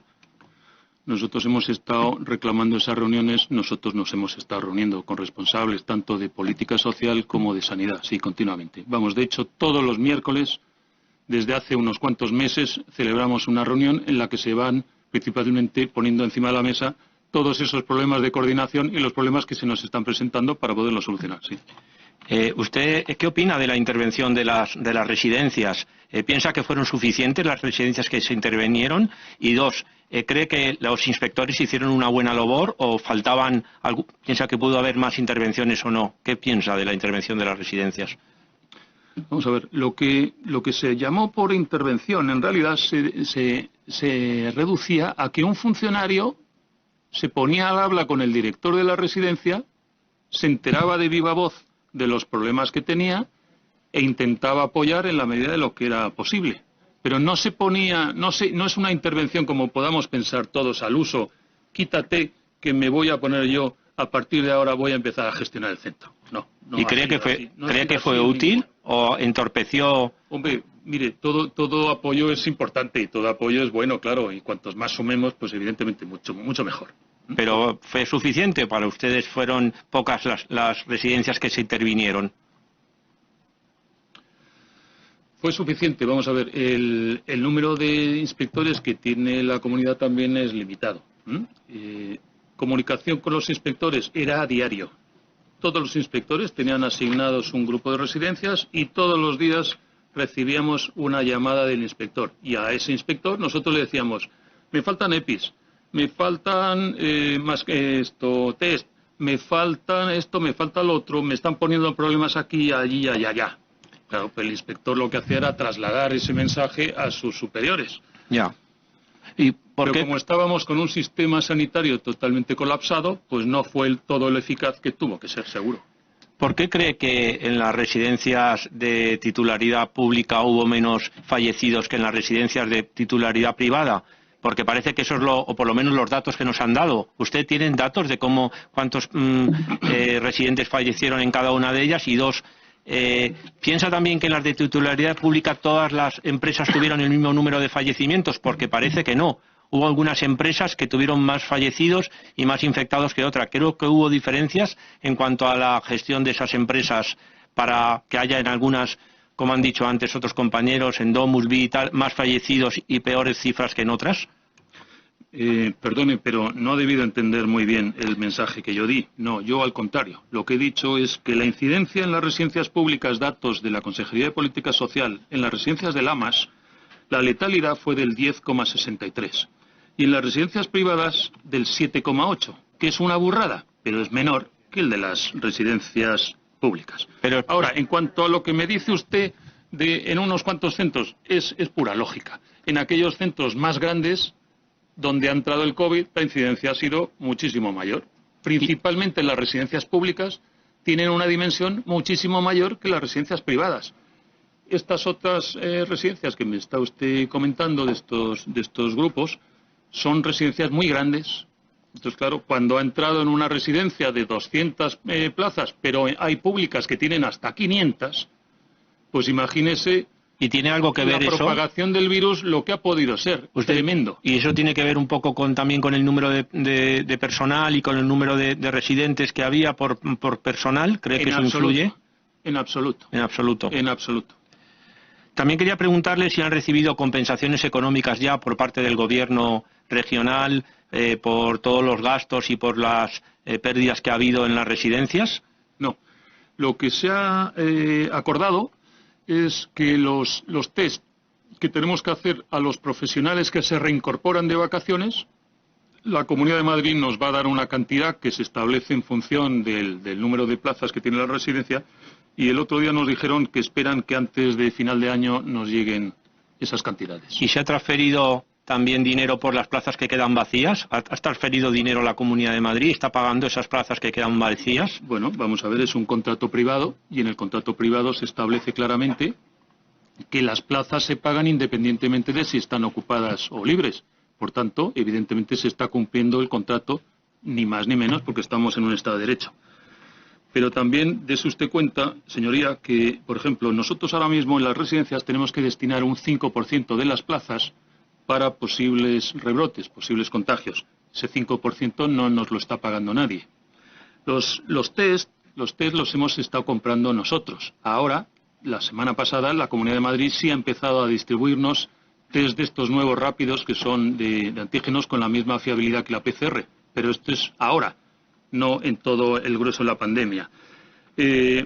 Nosotros hemos estado reclamando esas reuniones, nosotros nos hemos estado reuniendo con responsables tanto de política social como de sanidad, sí, continuamente. Vamos, de hecho, todos los miércoles, desde hace unos cuantos meses, celebramos una reunión en la que se van principalmente poniendo encima de la mesa todos esos problemas de coordinación y los problemas que se nos están presentando para poderlos solucionar, sí. ¿Usted qué opina de la intervención de las residencias? ¿Piensa que fueron suficientes las residencias que se intervinieron? Y dos, ¿cree que los inspectores hicieron una buena labor o faltaban algo? ¿Piensa que pudo haber más intervenciones o no? ¿Qué piensa de la intervención de las residencias? Vamos a ver, lo que se llamó por intervención en realidad se reducía a que un funcionario se ponía al habla con el director de la residencia, se enteraba de viva voz de los problemas que tenía e intentaba apoyar en la medida de lo que era posible. Pero no se ponía, no es una intervención como podamos pensar todos al uso, quítate que me voy a poner yo, a partir de ahora voy a empezar a gestionar el centro. No. ¿Y cree que fue útil o entorpeció? Hombre, mire, todo apoyo es importante y todo apoyo es bueno, claro, y cuantos más sumemos, pues evidentemente mucho mejor. ¿Pero fue suficiente? ¿Para ustedes fueron pocas las residencias que se intervinieron? Fue suficiente. Vamos a ver, el número de inspectores que tiene la comunidad también es limitado. Comunicación con los inspectores era a diario. Todos los inspectores tenían asignados un grupo de residencias y todos los días recibíamos una llamada del inspector. Y a ese inspector nosotros le decíamos, me faltan EPIs, me faltan más que esto, test, me faltan esto, me falta lo otro, me están poniendo problemas aquí, allí, allá. Claro, pues el inspector lo que hacía era trasladar ese mensaje a sus superiores. Ya. Pero como estábamos con un sistema sanitario totalmente colapsado, pues no fue todo lo eficaz que tuvo que ser, seguro. ¿Por qué cree que en las residencias de titularidad pública hubo menos fallecidos que en las residencias de titularidad privada? Porque parece que eso es o por lo menos los datos que nos han dado. ¿Usted tiene datos de cuántos residentes fallecieron en cada una de ellas? Y dos, ¿piensa también que en las de titularidad pública todas las empresas tuvieron el mismo número de fallecimientos? Porque parece que no. Hubo algunas empresas que tuvieron más fallecidos y más infectados que otras. Creo que hubo diferencias en cuanto a la gestión de esas empresas para que haya en algunas, como han dicho antes otros compañeros, en Domus, Vi y tal, más fallecidos y peores cifras que en otras. Perdone, pero no ha debido entender muy bien el mensaje que yo di. No, yo al contrario. Lo que he dicho es que la incidencia en las residencias públicas, datos de la Consejería de Política Social, en las residencias de Lamas, la letalidad fue del 10,63. Y en las residencias privadas del 7,8, que es una burrada, pero es menor que el de las residencias públicas. Pero ahora, en cuanto a lo que me dice usted en unos cuantos centros, es pura lógica. En aquellos centros más grandes, donde ha entrado el COVID, la incidencia ha sido muchísimo mayor. Principalmente las residencias públicas tienen una dimensión muchísimo mayor que las residencias privadas. Estas otras residencias que me está usted comentando de estos grupos son residencias muy grandes. Entonces, claro, cuando ha entrado en una residencia de 200 plazas, pero hay públicas que tienen hasta 500, pues imagínese. ¿Y tiene algo que ver la eso? propagación del virus, lo que ha podido ser. Tremendo. ¿Y eso tiene que ver un poco también con el número de personal y con el número de residentes que había por personal? ¿Cree que eso influye? En absoluto. En absoluto. En absoluto. También quería preguntarle si han recibido compensaciones económicas ya por parte del Gobierno regional por todos los gastos y por las pérdidas que ha habido en las residencias. No. Lo que se ha acordado es que los test que tenemos que hacer a los profesionales que se reincorporan de vacaciones, la Comunidad de Madrid nos va a dar una cantidad que se establece en función del número de plazas que tiene la residencia, y el otro día nos dijeron que esperan que antes de final de año nos lleguen esas cantidades. ¿Y se ha transferido también dinero por las plazas que quedan vacías? ¿Ha transferido dinero a la Comunidad de Madrid? ¿Está pagando esas plazas que quedan vacías? Bueno, vamos a ver, es un contrato privado y en el contrato privado se establece claramente que las plazas se pagan independientemente de si están ocupadas o libres. Por tanto, evidentemente se está cumpliendo el contrato, ni más ni menos, porque estamos en un Estado de Derecho. Pero también dése usted cuenta, señoría, que, por ejemplo, nosotros ahora mismo en las residencias tenemos que destinar un 5% de las plazas para posibles rebrotes, posibles contagios. Ese 5% no nos lo está pagando nadie. Los test los hemos estado comprando nosotros. Ahora, la semana pasada, la Comunidad de Madrid sí ha empezado a distribuirnos test de estos nuevos rápidos que son de antígenos con la misma fiabilidad que la PCR. Pero esto es ahora, no en todo el grueso de la pandemia.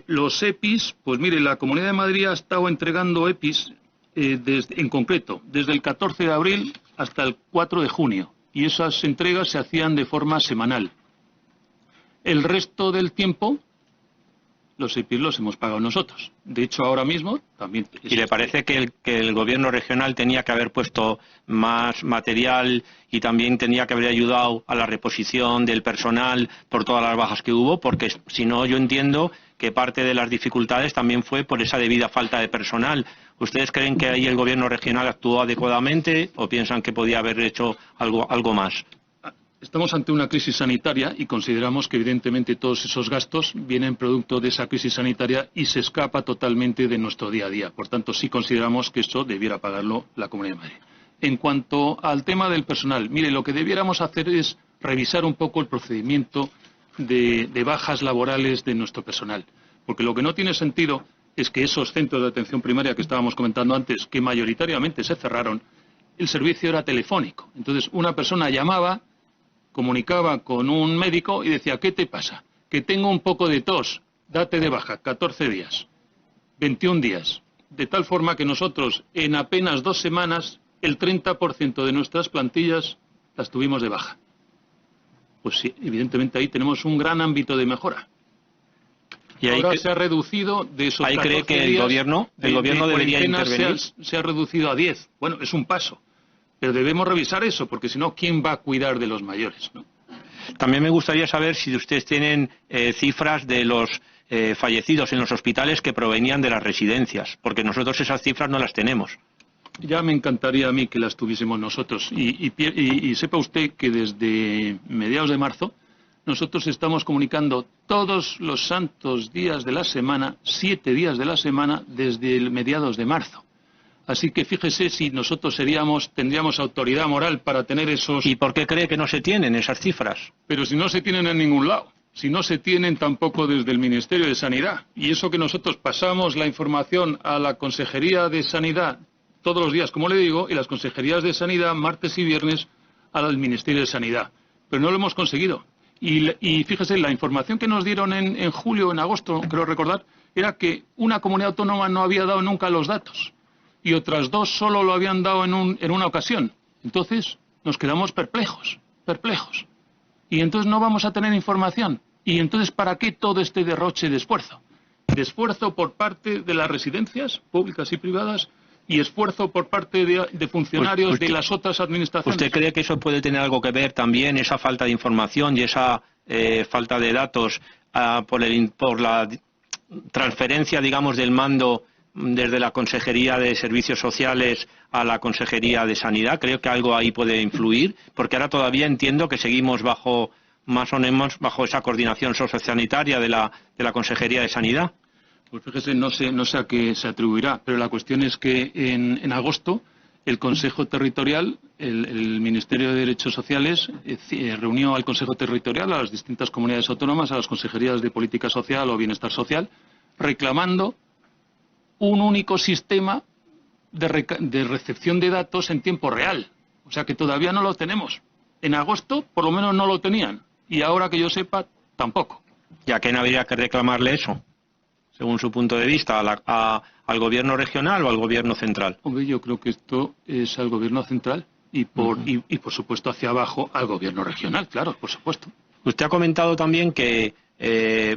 Los EPIs, pues mire, la Comunidad de Madrid ha estado entregando EPIs en concreto, desde el 14 de abril hasta el 4 de junio. Y esas entregas se hacían de forma semanal. El resto del tiempo, los EPIs los hemos pagado nosotros. De hecho, ahora mismo también. ¿Y le parece que el Gobierno regional tenía que haber puesto más material y también tenía que haber ayudado a la reposición del personal por todas las bajas que hubo? Porque si no, yo entiendo que parte de las dificultades también fue por esa debida falta de personal. ¿Ustedes creen que ahí el Gobierno regional actuó adecuadamente o piensan que podía haber hecho algo más? Estamos ante una crisis sanitaria y consideramos que evidentemente todos esos gastos vienen producto de esa crisis sanitaria y se escapa totalmente de nuestro día a día. Por tanto, sí consideramos que eso debiera pagarlo la Comunidad de Madrid. En cuanto al tema del personal, mire, lo que debiéramos hacer es revisar un poco el procedimiento de bajas laborales de nuestro personal. Porque lo que no tiene sentido es que esos centros de atención primaria que estábamos comentando antes, que mayoritariamente se cerraron, el servicio era telefónico. Entonces, una persona llamaba, comunicaba con un médico y decía, ¿qué te pasa? Que tengo un poco de tos, date de baja, 14 días, 21 días. De tal forma que nosotros, en apenas 2 semanas, el 30% de nuestras plantillas las tuvimos de baja. Pues sí, evidentemente ahí tenemos un gran ámbito de mejora. Y ahí ahora se ha reducido de esos 14 días. ¿Ahí cree que el gobierno debería intervenir? Se ha reducido a 10. Bueno, es un paso. Pero debemos revisar eso, porque si no, ¿quién va a cuidar de los mayores, ¿no? También me gustaría saber si ustedes tienen cifras de los fallecidos en los hospitales que provenían de las residencias, porque nosotros esas cifras no las tenemos. ya me encantaría a mí que las tuviésemos nosotros. Y sepa usted que desde mediados de marzo nosotros estamos comunicando todos los santos días de la semana, 7 días de la semana, desde mediados de marzo. Así que fíjese si nosotros tendríamos autoridad moral para tener esos... ¿Y por qué cree que no se tienen esas cifras? Pero si no se tienen en ningún lado. Si no se tienen tampoco desde el Ministerio de Sanidad. Y eso que nosotros pasamos la información a la Consejería de Sanidad todos los días, como le digo, y las consejerías de Sanidad martes y viernes al Ministerio de Sanidad. Pero no lo hemos conseguido. Y fíjese, la información que nos dieron en julio, en agosto, creo recordar, era que una comunidad autónoma no había dado nunca los datos. Y otras 2 solo lo habían dado en una ocasión. Entonces nos quedamos perplejos. Y entonces no vamos a tener información. Y entonces, ¿para qué todo este derroche de esfuerzo? De esfuerzo por parte de las residencias públicas y privadas y esfuerzo por parte de funcionarios de las otras administraciones. ¿Usted cree que eso puede tener algo que ver también, esa falta de información y esa falta de datos por la transferencia, digamos, del mando desde la Consejería de Servicios Sociales a la Consejería de Sanidad? Creo que algo ahí puede influir, porque ahora todavía entiendo que seguimos más o menos bajo esa coordinación sociosanitaria de la Consejería de Sanidad. Pues fíjese, no sé a qué se atribuirá, pero la cuestión es que en agosto el Consejo Territorial, el Ministerio de Derechos Sociales, reunió al Consejo Territorial, a las distintas comunidades autónomas, a las consejerías de Política Social o Bienestar Social, reclamando un único sistema de recepción de datos en tiempo real. O sea que todavía no lo tenemos. En agosto, por lo menos, no lo tenían. Y ahora que yo sepa, tampoco. ¿Y a quién habría que reclamarle eso, según su punto de vista? ¿Al gobierno regional o al gobierno central? Hombre, yo creo que esto es al gobierno central y por supuesto hacia abajo al gobierno regional, claro, por supuesto. Usted ha comentado también que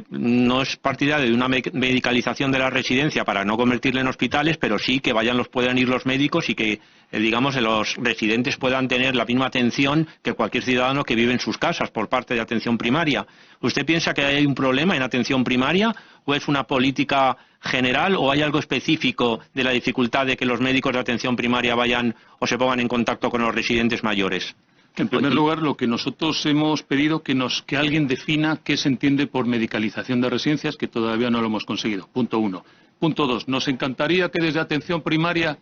no es partidario de una medicalización de la residencia para no convertirla en hospitales, pero sí que puedan ir los médicos y que, digamos, los residentes puedan tener la misma atención que cualquier ciudadano que vive en sus casas por parte de atención primaria. ¿Usted piensa que hay un problema en atención primaria o es una política general o hay algo específico de la dificultad de que los médicos de atención primaria vayan o se pongan en contacto con los residentes mayores? En primer lugar, lo que nosotros hemos pedido que alguien defina qué se entiende por medicalización de residencias, que todavía no lo hemos conseguido. Punto 1. Punto 2. Nos encantaría que desde atención primaria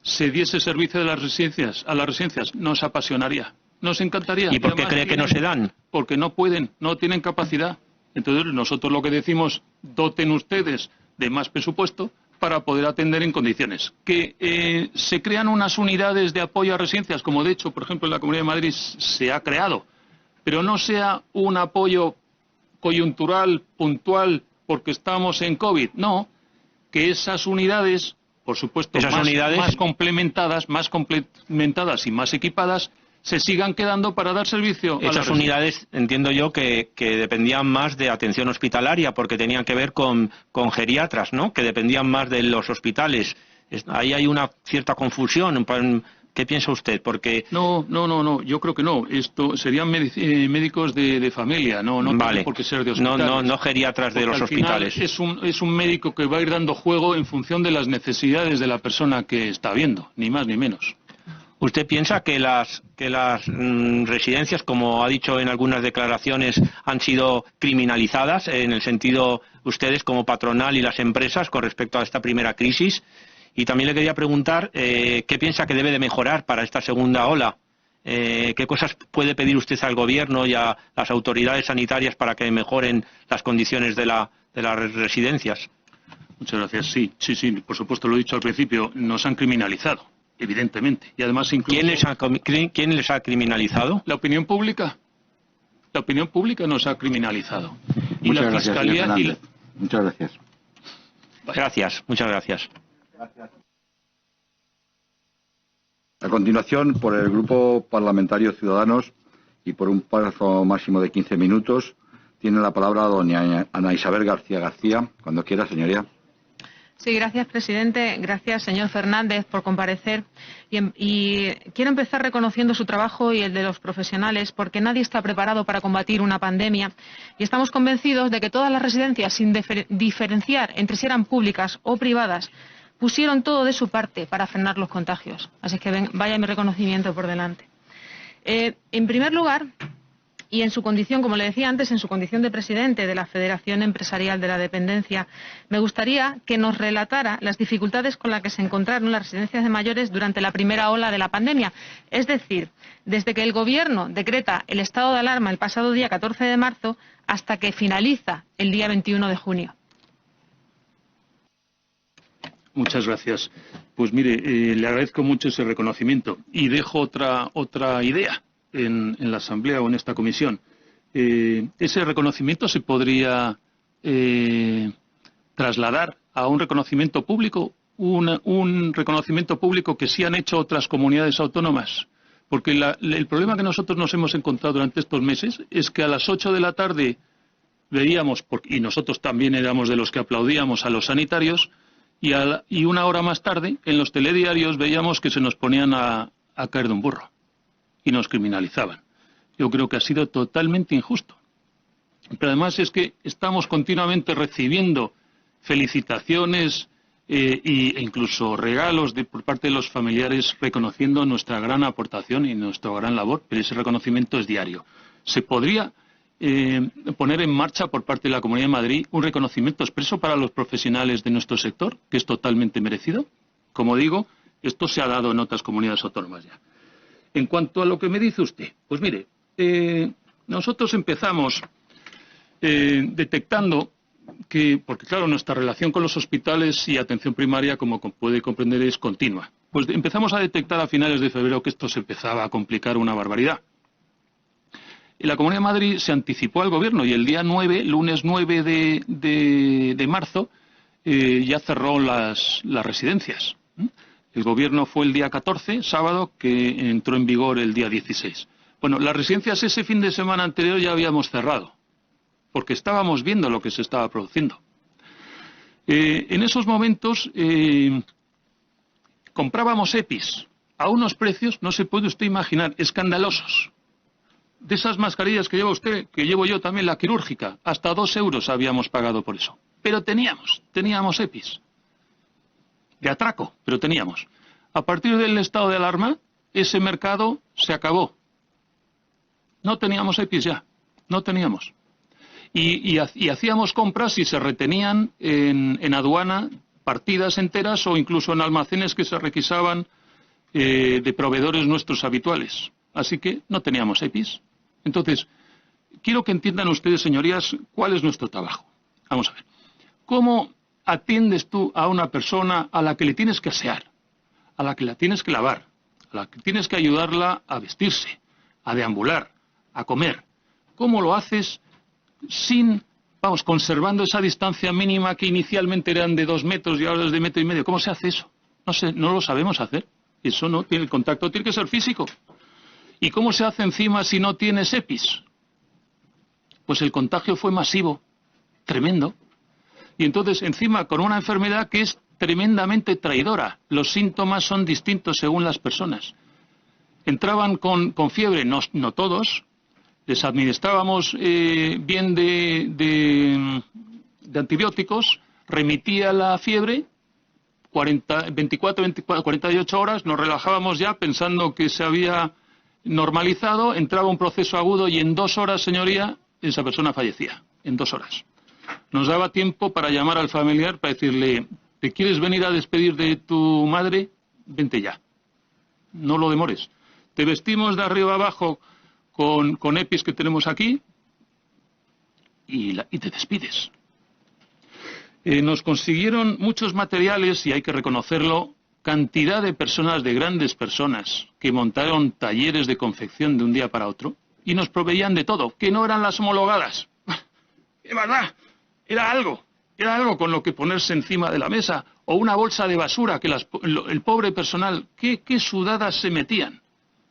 se diese servicio a las residencias. Nos apasionaría. Nos encantaría. ¿Y por qué cree que no se dan? Porque no pueden, no tienen capacidad. Entonces nosotros lo que decimos, doten ustedes de más presupuesto para poder atender en condiciones. Que se crean unas unidades de apoyo a residencias, como de hecho, por ejemplo, en la Comunidad de Madrid se ha creado, pero no sea un apoyo coyuntural, puntual, porque estamos en COVID. No, que esas unidades, por supuesto, más complementadas y más equipadas, se sigan quedando para dar servicio a las Esas unidades, entiendo yo, que dependían más de atención hospitalaria, porque tenían que ver con geriatras, ¿no?, que dependían más de los hospitales. Ahí hay una cierta confusión. ¿Qué piensa usted? Porque... No, yo creo que no. Esto serían médicos de familia, no vale. Tiene por qué ser de hospitales. No geriatras de los hospitales. Es un médico que va a ir dando juego en función de las necesidades de la persona que está viendo, ni más ni menos. ¿Usted piensa que las residencias, como ha dicho en algunas declaraciones, han sido criminalizadas en el sentido, ustedes como patronal y las empresas, con respecto a esta primera crisis? Y también le quería preguntar qué piensa que debe de mejorar para esta segunda ola. ¿Qué cosas puede pedir usted al Gobierno y a las autoridades sanitarias para que mejoren las condiciones de las residencias? Muchas gracias. Sí, por supuesto, lo he dicho al principio, nos han criminalizado. Evidentemente. Y además incluso... ¿Quién les ha criminalizado? La opinión pública. La opinión pública nos ha criminalizado. Y muchas la gracias, Fiscalía... Muchas gracias. Muchas gracias. A continuación, por el Grupo Parlamentario Ciudadanos y por un plazo máximo de 15 minutos, tiene la palabra doña Ana Isabel García. Cuando quiera, señoría. Sí, gracias, presidente. Gracias, señor Fernández, por comparecer. Y quiero empezar reconociendo su trabajo y el de los profesionales, porque nadie está preparado para combatir una pandemia. Y estamos convencidos de que todas las residencias, sin diferenciar entre si eran públicas o privadas, pusieron todo de su parte para frenar los contagios. Así que vaya mi reconocimiento por delante. En primer lugar, y en su condición, como le decía antes, en su condición de presidente de la Federación Empresarial de la Dependencia, me gustaría que nos relatara las dificultades con las que se encontraron las residencias de mayores durante la primera ola de la pandemia. Es decir, desde que el Gobierno decreta el estado de alarma el pasado día 14 de marzo hasta que finaliza el día 21 de junio. Muchas gracias. Pues mire, le agradezco mucho ese reconocimiento y dejo otra idea en la Asamblea o en esta comisión. Ese reconocimiento se podría trasladar a un reconocimiento público, un reconocimiento público que sí han hecho otras comunidades autónomas. Porque el problema que nosotros nos hemos encontrado durante estos meses es que a las 8 de la tarde veíamos, y nosotros también éramos de los que aplaudíamos a los sanitarios, y una hora más tarde en los telediarios veíamos que se nos ponían a caer de un burro y nos criminalizaban. Yo creo que ha sido totalmente injusto. Pero además es que estamos continuamente recibiendo felicitaciones e incluso regalos por parte de los familiares reconociendo nuestra gran aportación y nuestra gran labor, pero ese reconocimiento es diario. Se podría poner en marcha por parte de la Comunidad de Madrid un reconocimiento expreso para los profesionales de nuestro sector, que es totalmente merecido. Como digo, esto se ha dado en otras comunidades autónomas ya. En cuanto a lo que me dice usted, pues mire, nosotros empezamos detectando que, porque claro, nuestra relación con los hospitales y atención primaria, como puede comprender, es continua. Pues empezamos a detectar a finales de febrero que esto se empezaba a complicar una barbaridad. Y la Comunidad de Madrid se anticipó al Gobierno y el día 9, lunes 9 de marzo, ya cerró las residencias. El Gobierno fue el día 14, sábado, que entró en vigor el día 16. Bueno, las residencias ese fin de semana anterior ya habíamos cerrado, porque estábamos viendo lo que se estaba produciendo. En esos momentos comprábamos EPIs a unos precios, no se puede usted imaginar, escandalosos. De esas mascarillas que lleva usted, que llevo yo también, la quirúrgica, hasta 2 euros habíamos pagado por eso. Pero teníamos EPIs. De atraco, pero teníamos. A partir del estado de alarma, ese mercado se acabó. No teníamos EPIs ya, no teníamos. Y hacíamos compras y se retenían en aduana partidas enteras o incluso en almacenes que se requisaban de proveedores nuestros habituales. Así que no teníamos EPIs. Entonces, quiero que entiendan ustedes, señorías, cuál es nuestro trabajo. Vamos a ver. ¿Cómo atiendes tú a una persona a la que le tienes que asear, a la que la tienes que lavar, a la que tienes que ayudarla a vestirse, a deambular, a comer? ¿Cómo lo haces conservando esa distancia mínima que inicialmente eran de 2 metros y ahora es de 1,5 metros? ¿Cómo se hace eso? No lo sabemos hacer. Eso no tiene, el contacto tiene que ser físico. ¿Y cómo se hace encima si no tienes EPIs? Pues el contagio fue masivo, tremendo. Y entonces, encima, con una enfermedad que es tremendamente traidora. Los síntomas son distintos según las personas. Entraban con fiebre, no todos. Les administrábamos bien de antibióticos, remitía la fiebre, 48 horas, nos relajábamos ya pensando que se había normalizado, entraba un proceso agudo y en 2 horas, señoría, esa persona fallecía, en 2 horas. Nos daba tiempo para llamar al familiar para decirle, ¿te quieres venir a despedir de tu madre? Vente ya, no lo demores. Te vestimos de arriba abajo con EPIs que tenemos aquí y te despides. Nos consiguieron muchos materiales, y hay que reconocerlo, cantidad de personas, de grandes personas, que montaron talleres de confección de un día para otro y nos proveían de todo, que no eran las homologadas. ¡Qué verdad! Era algo con lo que ponerse encima de la mesa, o una bolsa de basura que el pobre personal, qué sudadas se metían.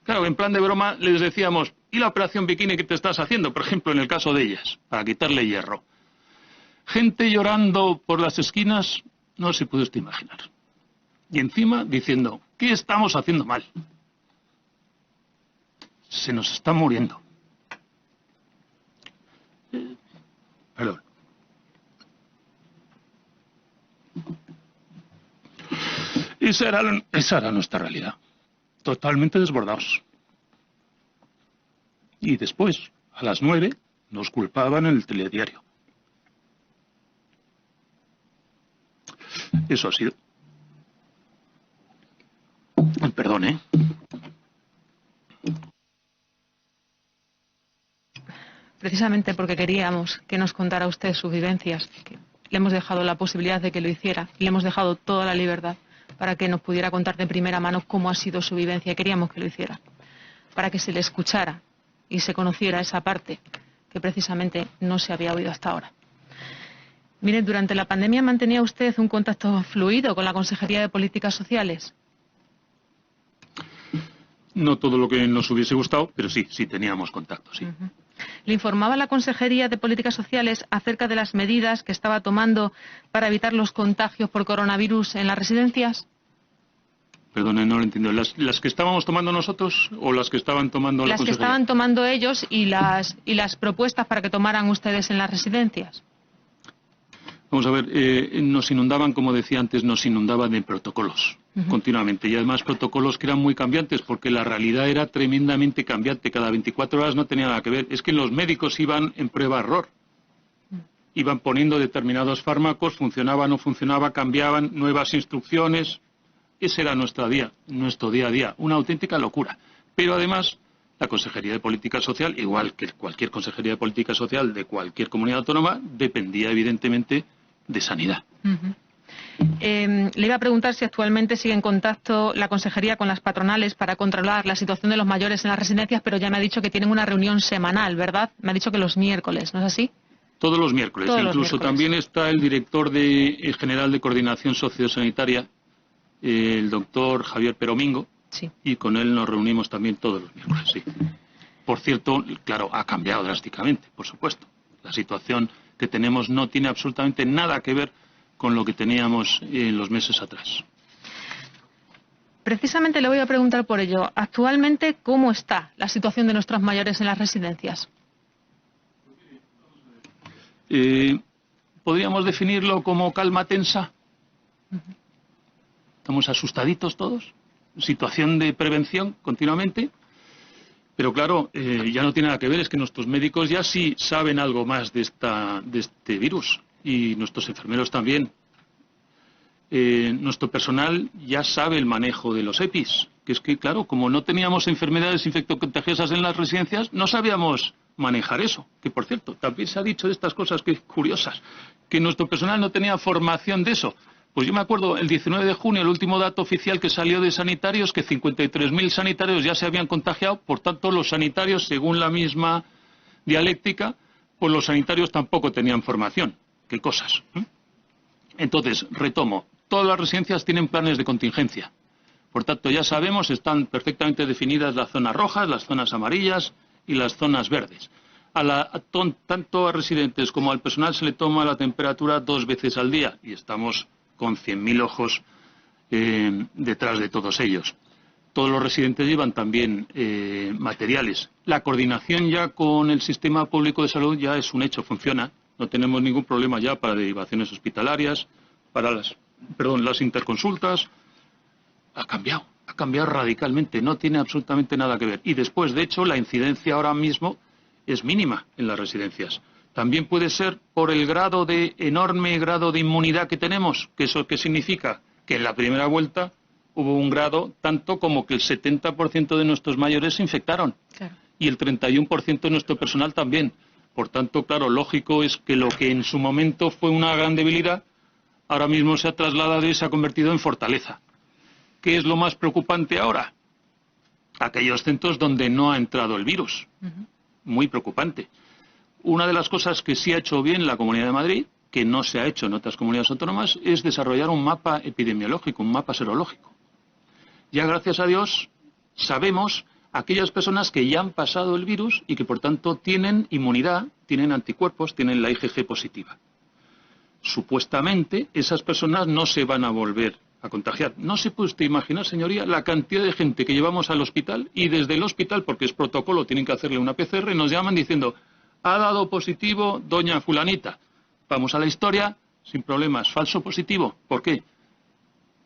Claro, en plan de broma les decíamos, ¿y la operación bikini que te estás haciendo? Por ejemplo, en el caso de ellas, para quitarle hierro. Gente llorando por las esquinas, no se puede usted imaginar. Y encima diciendo, ¿qué estamos haciendo mal? Se nos está muriendo. Perdón. Esa era nuestra realidad. Totalmente desbordados. Y después, a las 9, nos culpaban en el telediario. Eso ha sido. Perdón, ¿eh? Precisamente porque queríamos que nos contara usted sus vivencias, que le hemos dejado la posibilidad de que lo hiciera, y le hemos dejado toda la libertad para que nos pudiera contar de primera mano cómo ha sido su vivencia. Queríamos que lo hiciera, para que se le escuchara y se conociera esa parte que precisamente no se había oído hasta ahora. Mire, durante la pandemia mantenía usted un contacto fluido con la Consejería de Políticas Sociales. No todo lo que nos hubiese gustado, pero sí teníamos contacto, sí. ¿Le informaba la Consejería de Políticas Sociales acerca de las medidas que estaba tomando para evitar los contagios por coronavirus en las residencias? Perdone, no lo entiendo. ¿Las que estábamos tomando nosotros o las que estaban tomando la Consejería? Las que estaban tomando ellos y las propuestas para que tomaran ustedes en las residencias. Vamos a ver, nos inundaban, como decía antes, nos inundaban de protocolos continuamente. Y además protocolos que eran muy cambiantes porque la realidad era tremendamente cambiante. Cada 24 horas no tenía nada que ver. Es que los médicos iban en prueba-error. Iban poniendo determinados fármacos, funcionaba, no funcionaba, cambiaban nuevas instrucciones. Ese era nuestro día a día. Una auténtica locura. Pero además, la Consejería de Política Social, igual que cualquier Consejería de Política Social de cualquier comunidad autónoma, dependía evidentemente de sanidad. Le iba a preguntar si actualmente sigue en contacto la Consejería con las patronales para controlar la situación de los mayores en las residencias, pero ya me ha dicho que tienen una reunión semanal, ¿verdad? Me ha dicho que los miércoles, ¿no es así? Todos los miércoles. Incluso también está el director general de Coordinación Sociosanitaria, el doctor Javier Peromingo, sí. Y con él nos reunimos también todos los miércoles, sí. Por cierto, claro, ha cambiado drásticamente, por supuesto. La situación que tenemos no tiene absolutamente nada que ver con lo que teníamos en los meses atrás. Precisamente le voy a preguntar por ello. Actualmente, ¿cómo está la situación de nuestros mayores en las residencias? ¿Podríamos definirlo como calma tensa? Estamos asustaditos todos. Situación de prevención continuamente. Pero claro, ya no tiene nada que ver, es que nuestros médicos ya sí saben algo más de este virus y nuestros enfermeros también. Nuestro personal ya sabe el manejo de los EPIs, que es que claro, como no teníamos enfermedades infectocontagiosas en las residencias, no sabíamos manejar eso. Que por cierto, también se ha dicho de estas cosas que curiosas, que nuestro personal no tenía formación de eso. Pues yo me acuerdo, el 19 de junio, el último dato oficial que salió de sanitarios, que 53.000 sanitarios ya se habían contagiado, por tanto los sanitarios, según la misma dialéctica, pues los sanitarios tampoco tenían formación. ¿Qué cosas? Entonces, retomo, todas las residencias tienen planes de contingencia. Por tanto, ya sabemos, están perfectamente definidas las zonas rojas, las zonas amarillas y las zonas verdes. Tanto a residentes como al personal se le toma la temperatura 2 veces al día y estamos con 100.000 ojos detrás de todos ellos. Todos los residentes llevan también materiales. La coordinación ya con el sistema público de salud ya es un hecho, funciona. No tenemos ningún problema ya para derivaciones hospitalarias, para las interconsultas. Ha cambiado radicalmente, no tiene absolutamente nada que ver. Y después, de hecho, la incidencia ahora mismo es mínima en las residencias. También puede ser por el enorme grado de inmunidad que tenemos, que eso qué significa que en la primera vuelta hubo un grado tanto como que el 70% de nuestros mayores se infectaron. Claro. Y el 31% de nuestro personal también. Por tanto, claro, lógico es que lo que en su momento fue una gran debilidad, ahora mismo se ha trasladado y se ha convertido en fortaleza. ¿Qué es lo más preocupante ahora? Aquellos centros donde no ha entrado el virus. Muy preocupante. Una de las cosas que sí ha hecho bien la Comunidad de Madrid, que no se ha hecho en otras comunidades autónomas, es desarrollar un mapa epidemiológico, un mapa serológico. Ya gracias a Dios sabemos aquellas personas que ya han pasado el virus y que por tanto tienen inmunidad, tienen anticuerpos, tienen la IgG positiva. Supuestamente esas personas no se van a volver a contagiar. No se puede usted imaginar, señoría, la cantidad de gente que llevamos al hospital y desde el hospital, porque es protocolo, tienen que hacerle una PCR, nos llaman diciendo: ha dado positivo doña fulanita. Vamos a la historia, sin problemas. Falso positivo. ¿Por qué?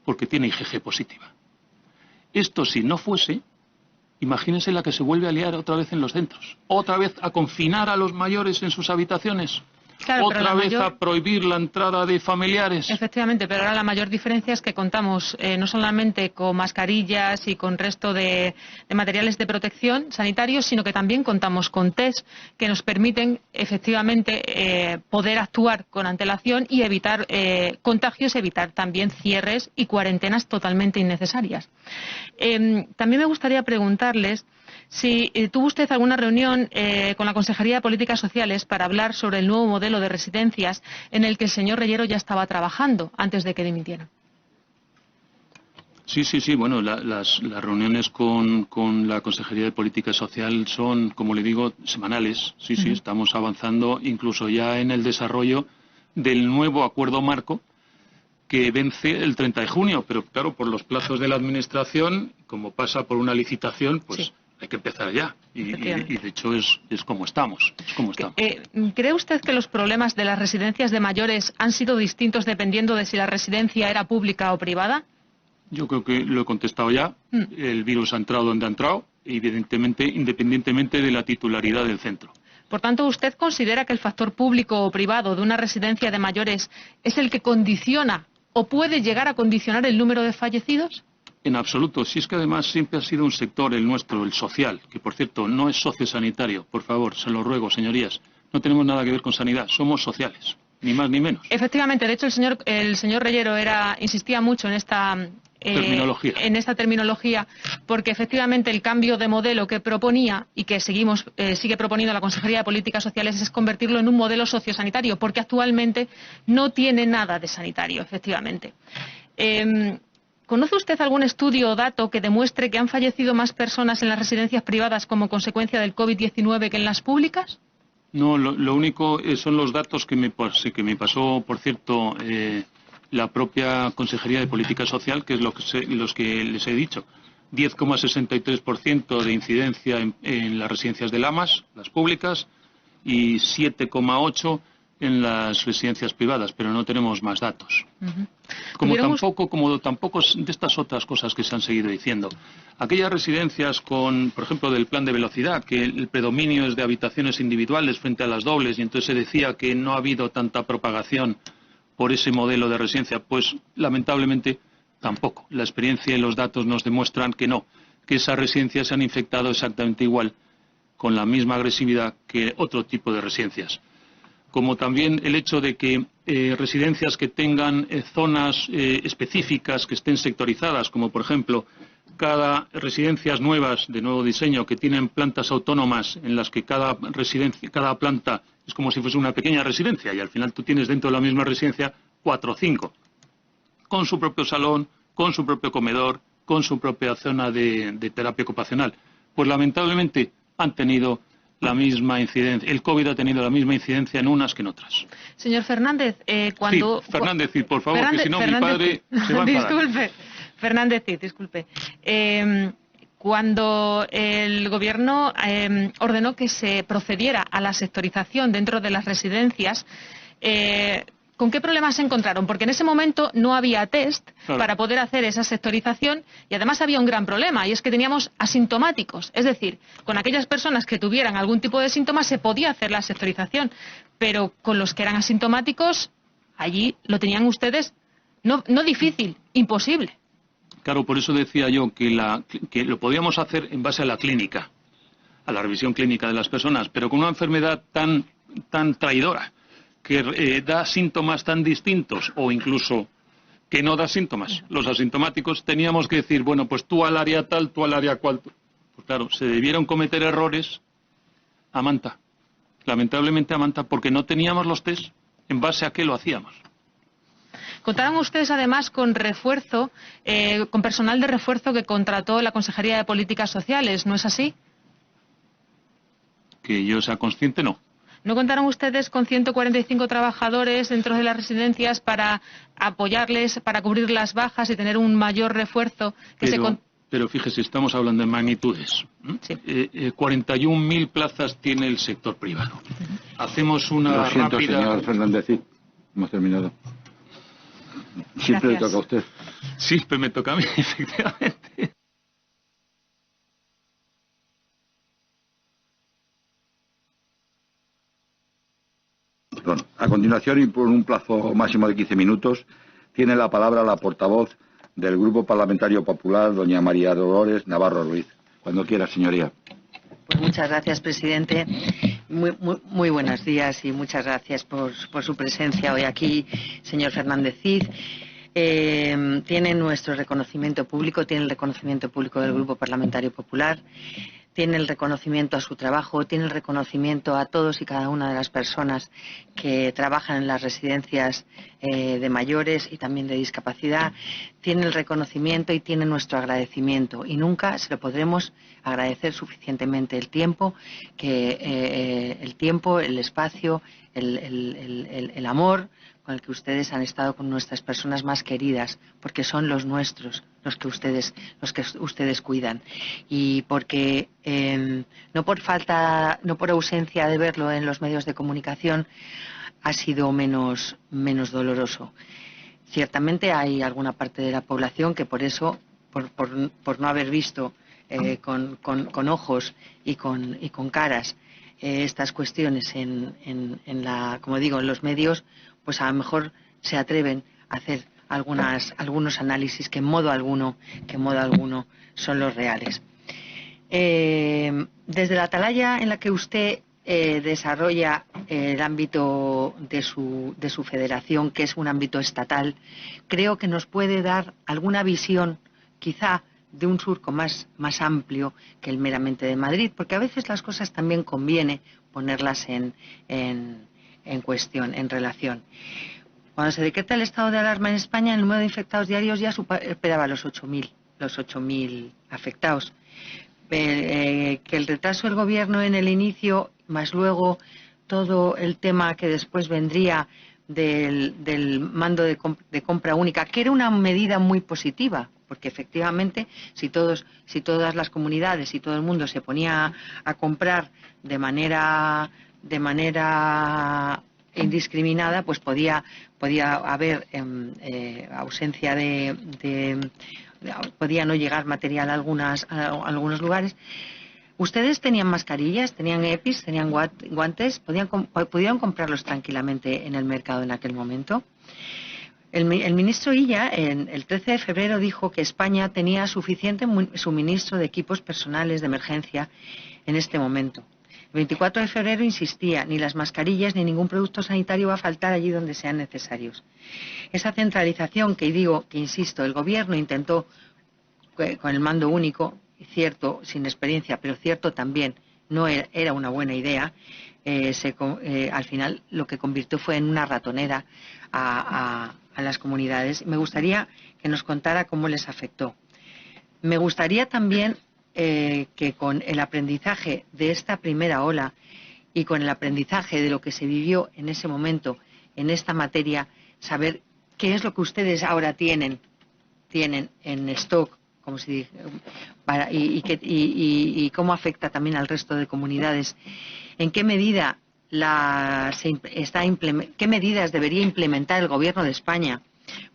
porque tiene IgG positiva. Esto, si no fuese, imagínense la que se vuelve a liar otra vez en los centros. Otra vez a confinar a los mayores en sus habitaciones. Claro, otra vez a prohibir la entrada de familiares. Efectivamente, pero ahora la mayor diferencia es que contamos no solamente con mascarillas y con resto de materiales de protección sanitarios, sino que también contamos con test que nos permiten efectivamente poder actuar con antelación y evitar contagios, evitar también cierres y cuarentenas totalmente innecesarias. También me gustaría preguntarles si tuvo usted alguna reunión con la Consejería de Políticas Sociales para hablar sobre el nuevo modelo de residencias en el que el señor Reyero ya estaba trabajando antes de que dimitiera. Sí. Bueno, las reuniones con la Consejería de Política Social son, como le digo, semanales. Sí, estamos avanzando incluso ya en el desarrollo del nuevo acuerdo marco que vence el 30 de junio. Pero claro, por los plazos de la Administración, como pasa por una licitación, pues... Sí. Hay que empezar ya y de hecho es como estamos. ¿Cree usted que los problemas de las residencias de mayores han sido distintos dependiendo de si la residencia era pública o privada? Yo creo que lo he contestado ya. El virus ha entrado donde ha entrado, evidentemente, independientemente de la titularidad del centro. Por tanto, ¿usted considera que el factor público o privado de una residencia de mayores es el que condiciona o puede llegar a condicionar el número de fallecidos? En absoluto. Si es que además siempre ha sido un sector, el nuestro, el social, que por cierto no es sociosanitario. Por favor, se lo ruego, señorías. No tenemos nada que ver con sanidad. Somos sociales, ni más ni menos. Efectivamente. De hecho, el señor Reyero insistía mucho en esta terminología, porque efectivamente el cambio de modelo que proponía y que sigue proponiendo la Consejería de Políticas Sociales es convertirlo en un modelo sociosanitario, porque actualmente no tiene nada de sanitario, efectivamente. ¿Conoce usted algún estudio o dato que demuestre que han fallecido más personas en las residencias privadas como consecuencia del COVID-19 que en las públicas? No, lo único son los datos que me pasó, por cierto, la propia Consejería de Política Social, que es los que les he dicho. 10,63% de incidencia en las residencias de Lamas, las públicas, y 7,8% en las residencias privadas, pero no tenemos más datos. Como tampoco de estas otras cosas que se han seguido diciendo. Aquellas residencias por ejemplo, del plan de velocidad, que el predominio es de habitaciones individuales frente a las dobles, y entonces se decía que no ha habido tanta propagación por ese modelo de residencia, pues lamentablemente tampoco. La experiencia y los datos nos demuestran que no, que esas residencias se han infectado exactamente igual, con la misma agresividad que otro tipo de residencias. Como también el hecho de que residencias que tengan zonas específicas, que estén sectorizadas, como por ejemplo cada residencias nuevas de nuevo diseño que tienen plantas autónomas en las que cada planta es como si fuese una pequeña residencia y al final tú tienes dentro de la misma residencia 4 o 5, con su propio salón, con su propio comedor, con su propia zona de terapia ocupacional. Pues lamentablemente han tenido la misma incidencia. El COVID ha tenido la misma incidencia en unas que en otras. Señor Fernández, cuando... Sí, Fernández, por favor, que si no mi padre se va a enfadar. Disculpe, Fernández, disculpe. Cuando el Gobierno ordenó que se procediera a la sectorización dentro de las residencias, ¿con qué problemas se encontraron? Porque en ese momento no había test para poder hacer esa sectorización y además había un gran problema y es que teníamos asintomáticos. Es decir, con aquellas personas que tuvieran algún tipo de síntomas se podía hacer la sectorización, pero con los que eran asintomáticos, allí lo tenían ustedes no difícil, imposible. Claro, por eso decía yo que lo podíamos hacer en base a la clínica, a la revisión clínica de las personas, pero con una enfermedad tan traidora, que da síntomas tan distintos o incluso que no da síntomas. Los asintomáticos teníamos que decir, bueno, pues tú al área tal, tú al área cual. Pues claro, se debieron cometer errores a manta. Lamentablemente a manta, porque no teníamos los test en base a qué lo hacíamos. Contaron ustedes además con refuerzo, con personal de refuerzo que contrató la Consejería de Políticas Sociales, ¿no es así? Que yo sea consciente, no. ¿No contaron ustedes con 145 trabajadores dentro de las residencias para apoyarles, para cubrir las bajas y tener un mayor refuerzo? Pero fíjese, estamos hablando de magnitudes. Sí. 41.000 plazas tiene el sector privado. Hacemos una Lo siento, rápida... señor Fernández, sí, hemos terminado. Siempre le Gracias. toca a usted. Sí, pues me toca a mí, efectivamente. Perdón. A continuación, y por un plazo máximo de 15 minutos, tiene la palabra la portavoz del Grupo Parlamentario Popular, doña María Dolores Navarro Ruiz. Cuando quiera, señoría. Pues muchas gracias, presidente. Muy buenos días y muchas gracias por su presencia hoy aquí, señor Fernández Cid. Tiene nuestro reconocimiento público, tiene el reconocimiento público del Grupo Parlamentario Popular, tiene el reconocimiento a su trabajo, tiene el reconocimiento a todos y cada una de las personas que trabajan en las residencias de mayores y también de discapacidad, tiene el reconocimiento y tiene nuestro agradecimiento, y nunca se lo podremos agradecer suficientemente el tiempo, el espacio, el amor con el que ustedes han estado con nuestras personas más queridas, porque son los nuestros, los que ustedes cuidan, y porque no por ausencia de verlo en los medios de comunicación ha sido menos doloroso. Ciertamente hay alguna parte de la población que por eso, por no haber visto con ojos y con caras estas cuestiones como digo, en los medios, pues a lo mejor se atreven a hacer algunos análisis que en modo alguno son los reales. Desde la atalaya en la que usted desarrolla el ámbito de su federación, que es un ámbito estatal, creo que nos puede dar alguna visión, quizá, de un surco más amplio que el meramente de Madrid, porque a veces las cosas también conviene ponerlas en cuestión, en relación. Cuando se decreta el estado de alarma en España, el número de infectados diarios ya superaba los 8.000 afectados. Que el retraso del gobierno en el inicio, más luego todo el tema que después vendría del mando de compra única, que era una medida muy positiva, porque efectivamente si todas las comunidades y todo el mundo se ponía a comprar de manera indiscriminada, pues podía haber ausencia podía no llegar material a algunos lugares. ¿Ustedes tenían mascarillas, tenían EPIs, tenían guantes? ¿Pudieron comprarlos tranquilamente en el mercado en aquel momento? El ministro Illa, el 13 de febrero, dijo que España tenía suficiente suministro de equipos personales de emergencia en este momento. El 24 de febrero insistía, ni las mascarillas ni ningún producto sanitario va a faltar allí donde sean necesarios. Esa centralización que insisto, el gobierno intentó con el mando único, cierto, sin experiencia, pero cierto también, no era una buena idea, al final lo que convirtió fue en una ratonera a las comunidades. Me gustaría que nos contara cómo les afectó. Me gustaría también que con el aprendizaje de esta primera ola y con el aprendizaje de lo que se vivió en ese momento en esta materia, saber qué es lo que ustedes ahora tienen en stock, como se dice, y cómo afecta también al resto de comunidades. ¿En qué medida qué medidas debería implementar el Gobierno de España?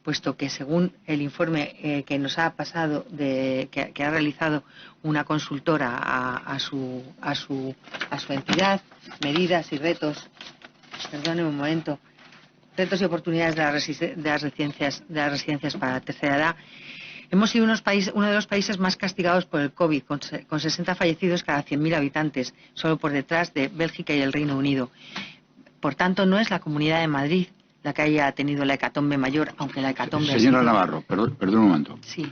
Puesto que según el informe que nos ha pasado, que ha realizado una consultora a su entidad, medidas y retos, perdónenme un momento, retos y oportunidades de las residencias para la tercera edad, hemos sido uno de los países más castigados por el COVID, con 60 fallecidos cada 100.000 habitantes, solo por detrás de Bélgica y el Reino Unido. Por tanto, no es la Comunidad de Madrid la que haya tenido la hecatombe mayor, aunque la hecatombe... Señora Navarro, perdón un momento. Sí.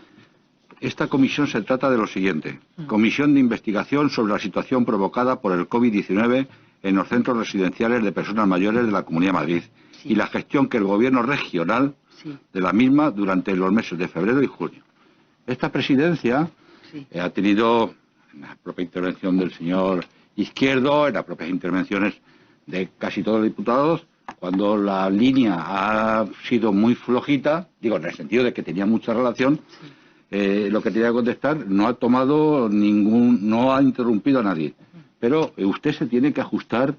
Esta comisión se trata de lo siguiente. Comisión de investigación sobre la situación provocada por el COVID-19 en los centros residenciales de personas mayores de la Comunidad de Madrid, Sí. y la gestión que el Gobierno regional de la misma durante los meses de febrero y junio. Esta presidencia ha tenido, en la propia intervención del señor Izquierdo, en las propias intervenciones de casi todos los diputados, cuando la línea ha sido muy flojita, digo, en el sentido de que tenía mucha relación, lo que tenía que contestar no ha interrumpido a nadie. pero usted se tiene que ajustar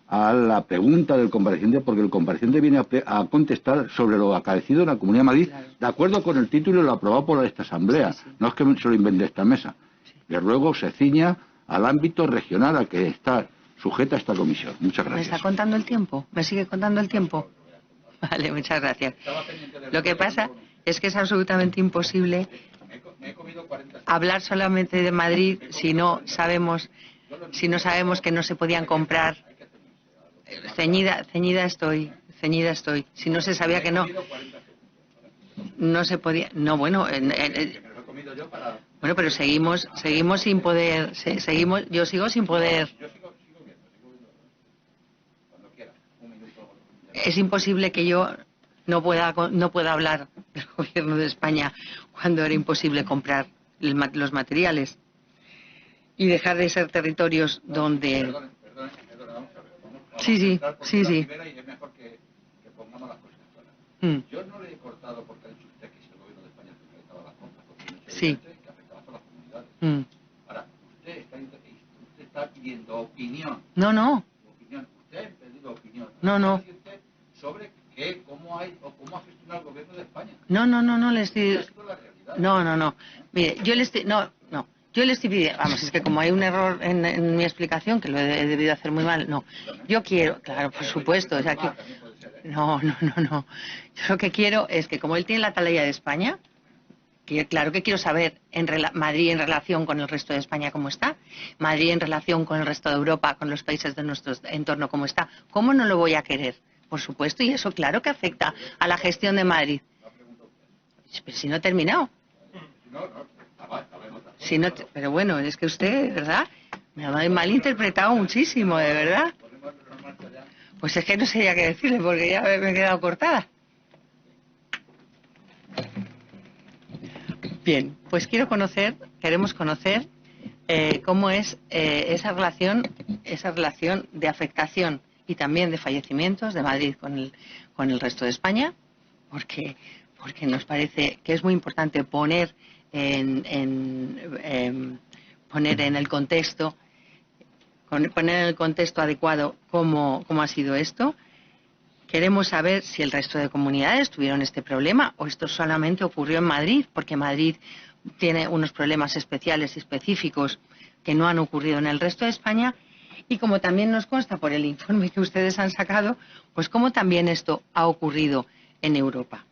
a la pregunta del compareciente, porque el compareciente viene a contestar sobre lo acaecido en la Comunidad de Madrid, claro, de acuerdo con el título y lo aprobado por esta Asamblea. Sí, sí. No es que se lo invente esta mesa. Sí. Le ruego se ciña al ámbito regional al que está sujeta esta comisión. Muchas gracias. ¿Me está contando el tiempo? ¿Me sigue contando el tiempo? Vale, muchas gracias. Lo que pasa es que es absolutamente imposible hablar solamente de Madrid si no sabemos que no se podían comprar. Ceñida estoy. Si no se sabía que no se podía. No, bueno, bueno, pero seguimos sin poder. Yo sigo sin poder. Es imposible que yo no pueda hablar del gobierno de España cuando era imposible comprar los materiales y dejar de ser territorios donde... Sí. Yo no le he cortado porque ha dicho usted que si el gobierno de España fiscalizaba las compras, sí, que afectaba a las comunidades. Ahora, usted está pidiendo opinión. No. Usted ha pedido opinión. No. Sobre cómo ha gestionado el gobierno de España. No le estoy... No. Mire, yo le estoy pidiendo... Vamos, es que como hay un error en mi explicación, que lo he debido hacer muy mal, no. Yo quiero... Claro, por supuesto, o sea, que... No. Yo lo que quiero es que, como él tiene la atalaya de España, claro que quiero saber Madrid en relación con el resto de España cómo está, Madrid en relación con el resto de Europa, con los países de nuestro entorno cómo está. ¿Cómo no lo voy a querer? Por supuesto, y eso claro que afecta a la gestión de Madrid. Pero si no he terminado. Pero bueno, es que usted, ¿verdad? Me ha malinterpretado muchísimo, de verdad. Pues es que no sabía qué decirle, porque ya me he quedado cortada. Bien, pues queremos conocer cómo es esa relación de afectación y también de fallecimientos de Madrid con el resto de España, porque nos parece que es muy importante poner en el contexto adecuado cómo ha sido esto. Queremos saber si el resto de comunidades tuvieron este problema o esto solamente ocurrió en Madrid, porque Madrid tiene unos problemas especiales y específicos que no han ocurrido en el resto de España. Y como también nos consta por el informe que ustedes han sacado, pues cómo también esto ha ocurrido en Europa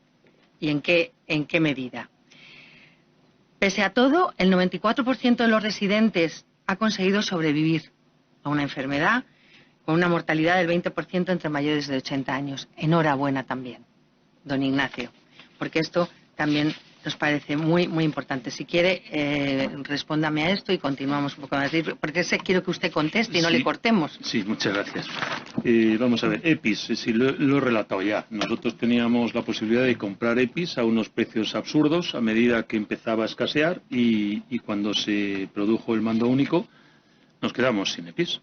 y en qué medida. Pese a todo, el 94% de los residentes ha conseguido sobrevivir a una enfermedad con una mortalidad del 20% entre mayores de 80 años. Enhorabuena también, don Ignacio, porque esto también nos parece muy, muy importante. Si quiere, respóndame a esto y continuamos un poco más, porque quiero que usted conteste y no le cortemos. Sí, muchas gracias. Vamos a ver, EPIs, sí, lo he relatado ya. Nosotros teníamos la posibilidad de comprar EPIs a unos precios absurdos a medida que empezaba a escasear y cuando se produjo el mando único nos quedamos sin EPIs.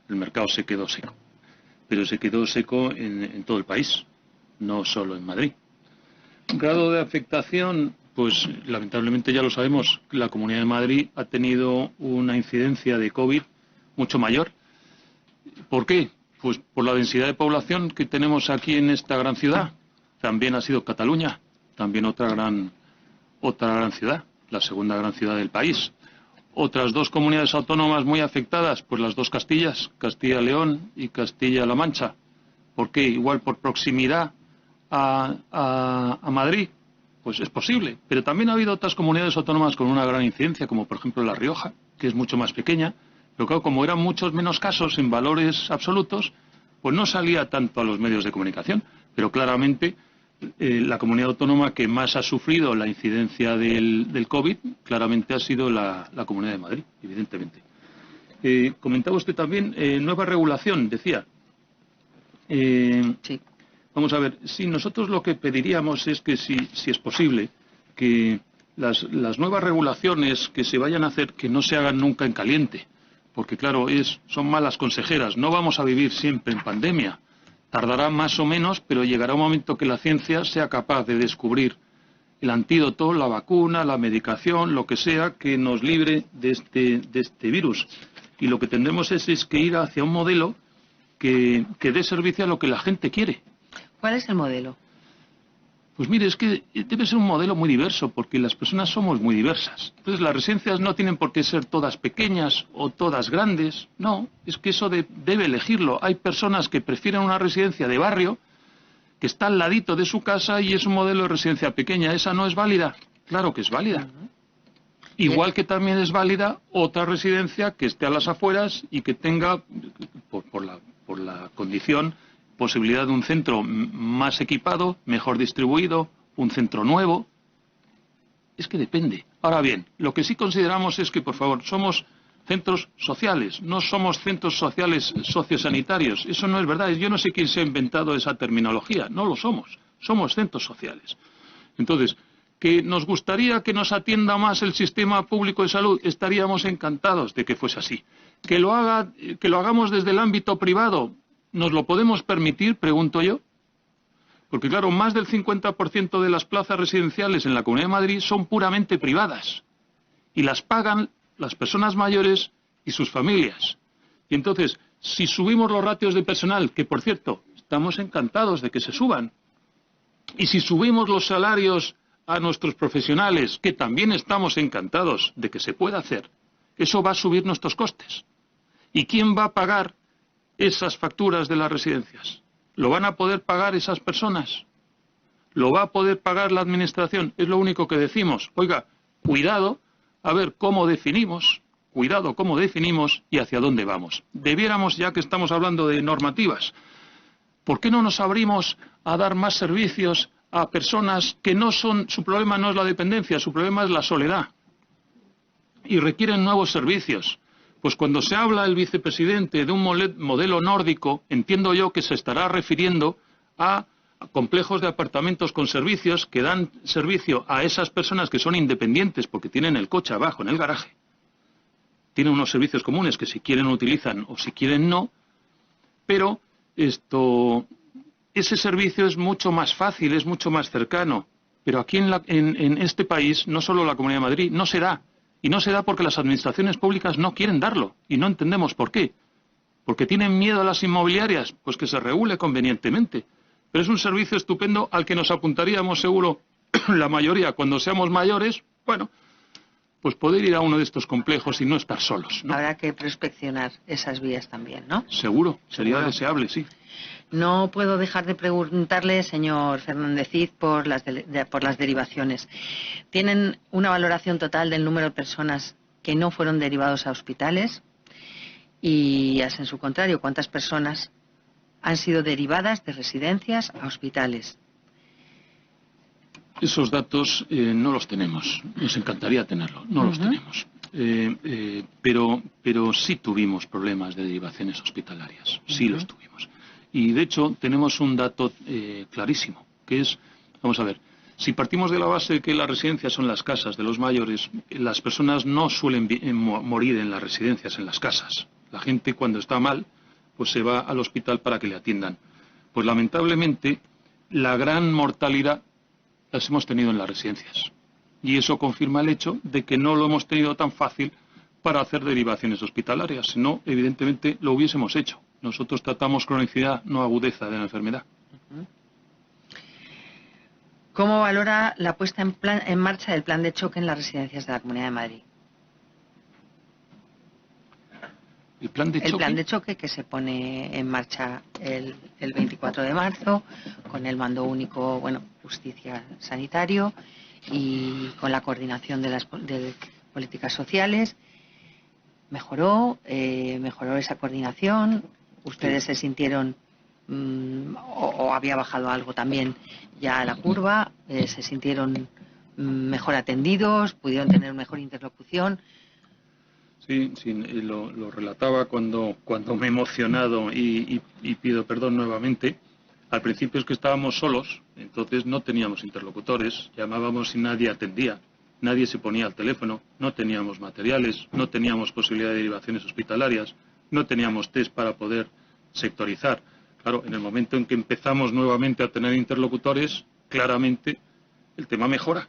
El mercado se quedó seco, pero se quedó seco en todo el país, no solo en Madrid. Grado de afectación, pues lamentablemente ya lo sabemos, la Comunidad de Madrid ha tenido una incidencia de COVID mucho mayor. ¿Por qué? Pues por la densidad de población que tenemos aquí en esta gran ciudad. También ha sido Cataluña, también otra gran ciudad, la segunda gran ciudad del país. Otras dos comunidades autónomas muy afectadas, pues las dos Castillas, Castilla-León y Castilla-La Mancha. ¿Por qué? Igual por proximidad a Madrid, pues es posible. Pero también ha habido otras comunidades autónomas con una gran incidencia, como por ejemplo La Rioja, que es mucho más pequeña. Pero claro, como eran muchos menos casos en valores absolutos, pues no salía tanto a los medios de comunicación. Pero claramente la comunidad autónoma que más ha sufrido la incidencia del COVID claramente ha sido la Comunidad de Madrid, evidentemente. Comentaba usted también nueva regulación, decía. Sí. Vamos a ver, si nosotros lo que pediríamos es que si es posible, que las nuevas regulaciones que se vayan a hacer, que no se hagan nunca en caliente, porque claro, son malas consejeras. No vamos a vivir siempre en pandemia. Tardará más o menos, pero llegará un momento que la ciencia sea capaz de descubrir el antídoto, la vacuna, la medicación, lo que sea, que nos libre de este virus. y lo que tendremos es que ir hacia un modelo que dé servicio a lo que la gente quiere. ¿Cuál es el modelo? Pues mire, es que debe ser un modelo muy diverso, porque las personas somos muy diversas. Entonces, las residencias no tienen por qué ser todas pequeñas o todas grandes. No, es que eso debe elegirlo. Hay personas que prefieren una residencia de barrio, que está al ladito de su casa, y es un modelo de residencia pequeña. ¿Esa no es válida? Claro que es válida. Igual que también es válida otra residencia que esté a las afueras y que tenga, por la condición, posibilidad de un centro más equipado, mejor distribuido, un centro nuevo. Es que depende. Ahora bien, lo que sí consideramos es que, por favor, somos centros sociales, no somos centros sociales sociosanitarios. Eso no es verdad. Yo no sé quién se ha inventado esa terminología. No lo somos. Somos centros sociales. Entonces, ¿que nos gustaría que nos atienda más el sistema público de salud? Estaríamos encantados de que fuese así. ¿Que lo hagamos desde el ámbito privado? ¿Nos lo podemos permitir? Pregunto yo. Porque claro, más del 50% de las plazas residenciales en la Comunidad de Madrid son puramente privadas. Y las pagan las personas mayores y sus familias. Y entonces, si subimos los ratios de personal, que por cierto, estamos encantados de que se suban, y si subimos los salarios a nuestros profesionales, que también estamos encantados de que se pueda hacer, eso va a subir nuestros costes. ¿Y quién va a pagar esas facturas de las residencias? ¿Lo van a poder pagar esas personas? ¿Lo va a poder pagar la administración? Es lo único que decimos. Oiga, cuidado a ver cómo definimos, cuidado cómo definimos y hacia dónde vamos. Debiéramos, ya que estamos hablando de normativas, ¿por qué no nos abrimos a dar más servicios a personas que no son, su problema no es la dependencia, su problema es la soledad y requieren nuevos servicios? Pues cuando se habla el vicepresidente de un modelo nórdico, entiendo yo que se estará refiriendo a complejos de apartamentos con servicios que dan servicio a esas personas que son independientes porque tienen el coche abajo en el garaje. Tienen unos servicios comunes que si quieren utilizan o si quieren no, pero ese servicio es mucho más fácil, es mucho más cercano. Pero aquí en este país, no solo la Comunidad de Madrid, no se da. Y no se da porque las administraciones públicas no quieren darlo. Y no entendemos por qué. ¿Porque tienen miedo a las inmobiliarias? Pues que se regule convenientemente. Pero es un servicio estupendo al que nos apuntaríamos seguro la mayoría cuando seamos mayores. Bueno, pues poder ir a uno de estos complejos y no estar solos, ¿no? Habrá que prospeccionar esas vías también, ¿no? Seguro, sería deseable, sí. No puedo dejar de preguntarle, señor Fernández Cid, por las derivaciones. ¿Tienen una valoración total del número de personas que no fueron derivados a hospitales? Y, en su contrario, ¿cuántas personas han sido derivadas de residencias a hospitales? Esos datos no los tenemos. Nos encantaría tenerlos. No los tenemos. Pero sí tuvimos problemas de derivaciones hospitalarias. Sí los tuvimos. Y de hecho tenemos un dato clarísimo, que es, vamos a ver, si partimos de la base de que las residencias son las casas de los mayores, las personas no suelen morir en las residencias, en las casas. La gente cuando está mal, pues se va al hospital para que le atiendan. Pues lamentablemente la gran mortalidad las hemos tenido en las residencias. Y eso confirma el hecho de que no lo hemos tenido tan fácil para hacer derivaciones hospitalarias. Si no, evidentemente lo hubiésemos hecho. Nosotros tratamos cronicidad, no agudeza de la enfermedad. ¿Cómo valora la puesta en marcha del plan de choque en las residencias de la Comunidad de Madrid? ¿El plan de choque? El plan de choque que se pone en marcha el 24 de marzo con el mando único, justicia sanitario y con la coordinación de las políticas sociales. ¿Mejoró esa coordinación? ¿Ustedes se sintieron o había bajado algo también ya a la curva? ¿Se sintieron mejor atendidos? ¿Pudieron tener mejor interlocución? Sí, lo relataba cuando me he emocionado y pido perdón nuevamente. Al principio es que estábamos solos, entonces no teníamos interlocutores, llamábamos y nadie atendía, nadie se ponía al teléfono, no teníamos materiales, no teníamos posibilidad de derivaciones hospitalarias, no teníamos test para poder sectorizar. Claro, en el momento en que empezamos nuevamente a tener interlocutores, claramente el tema mejora.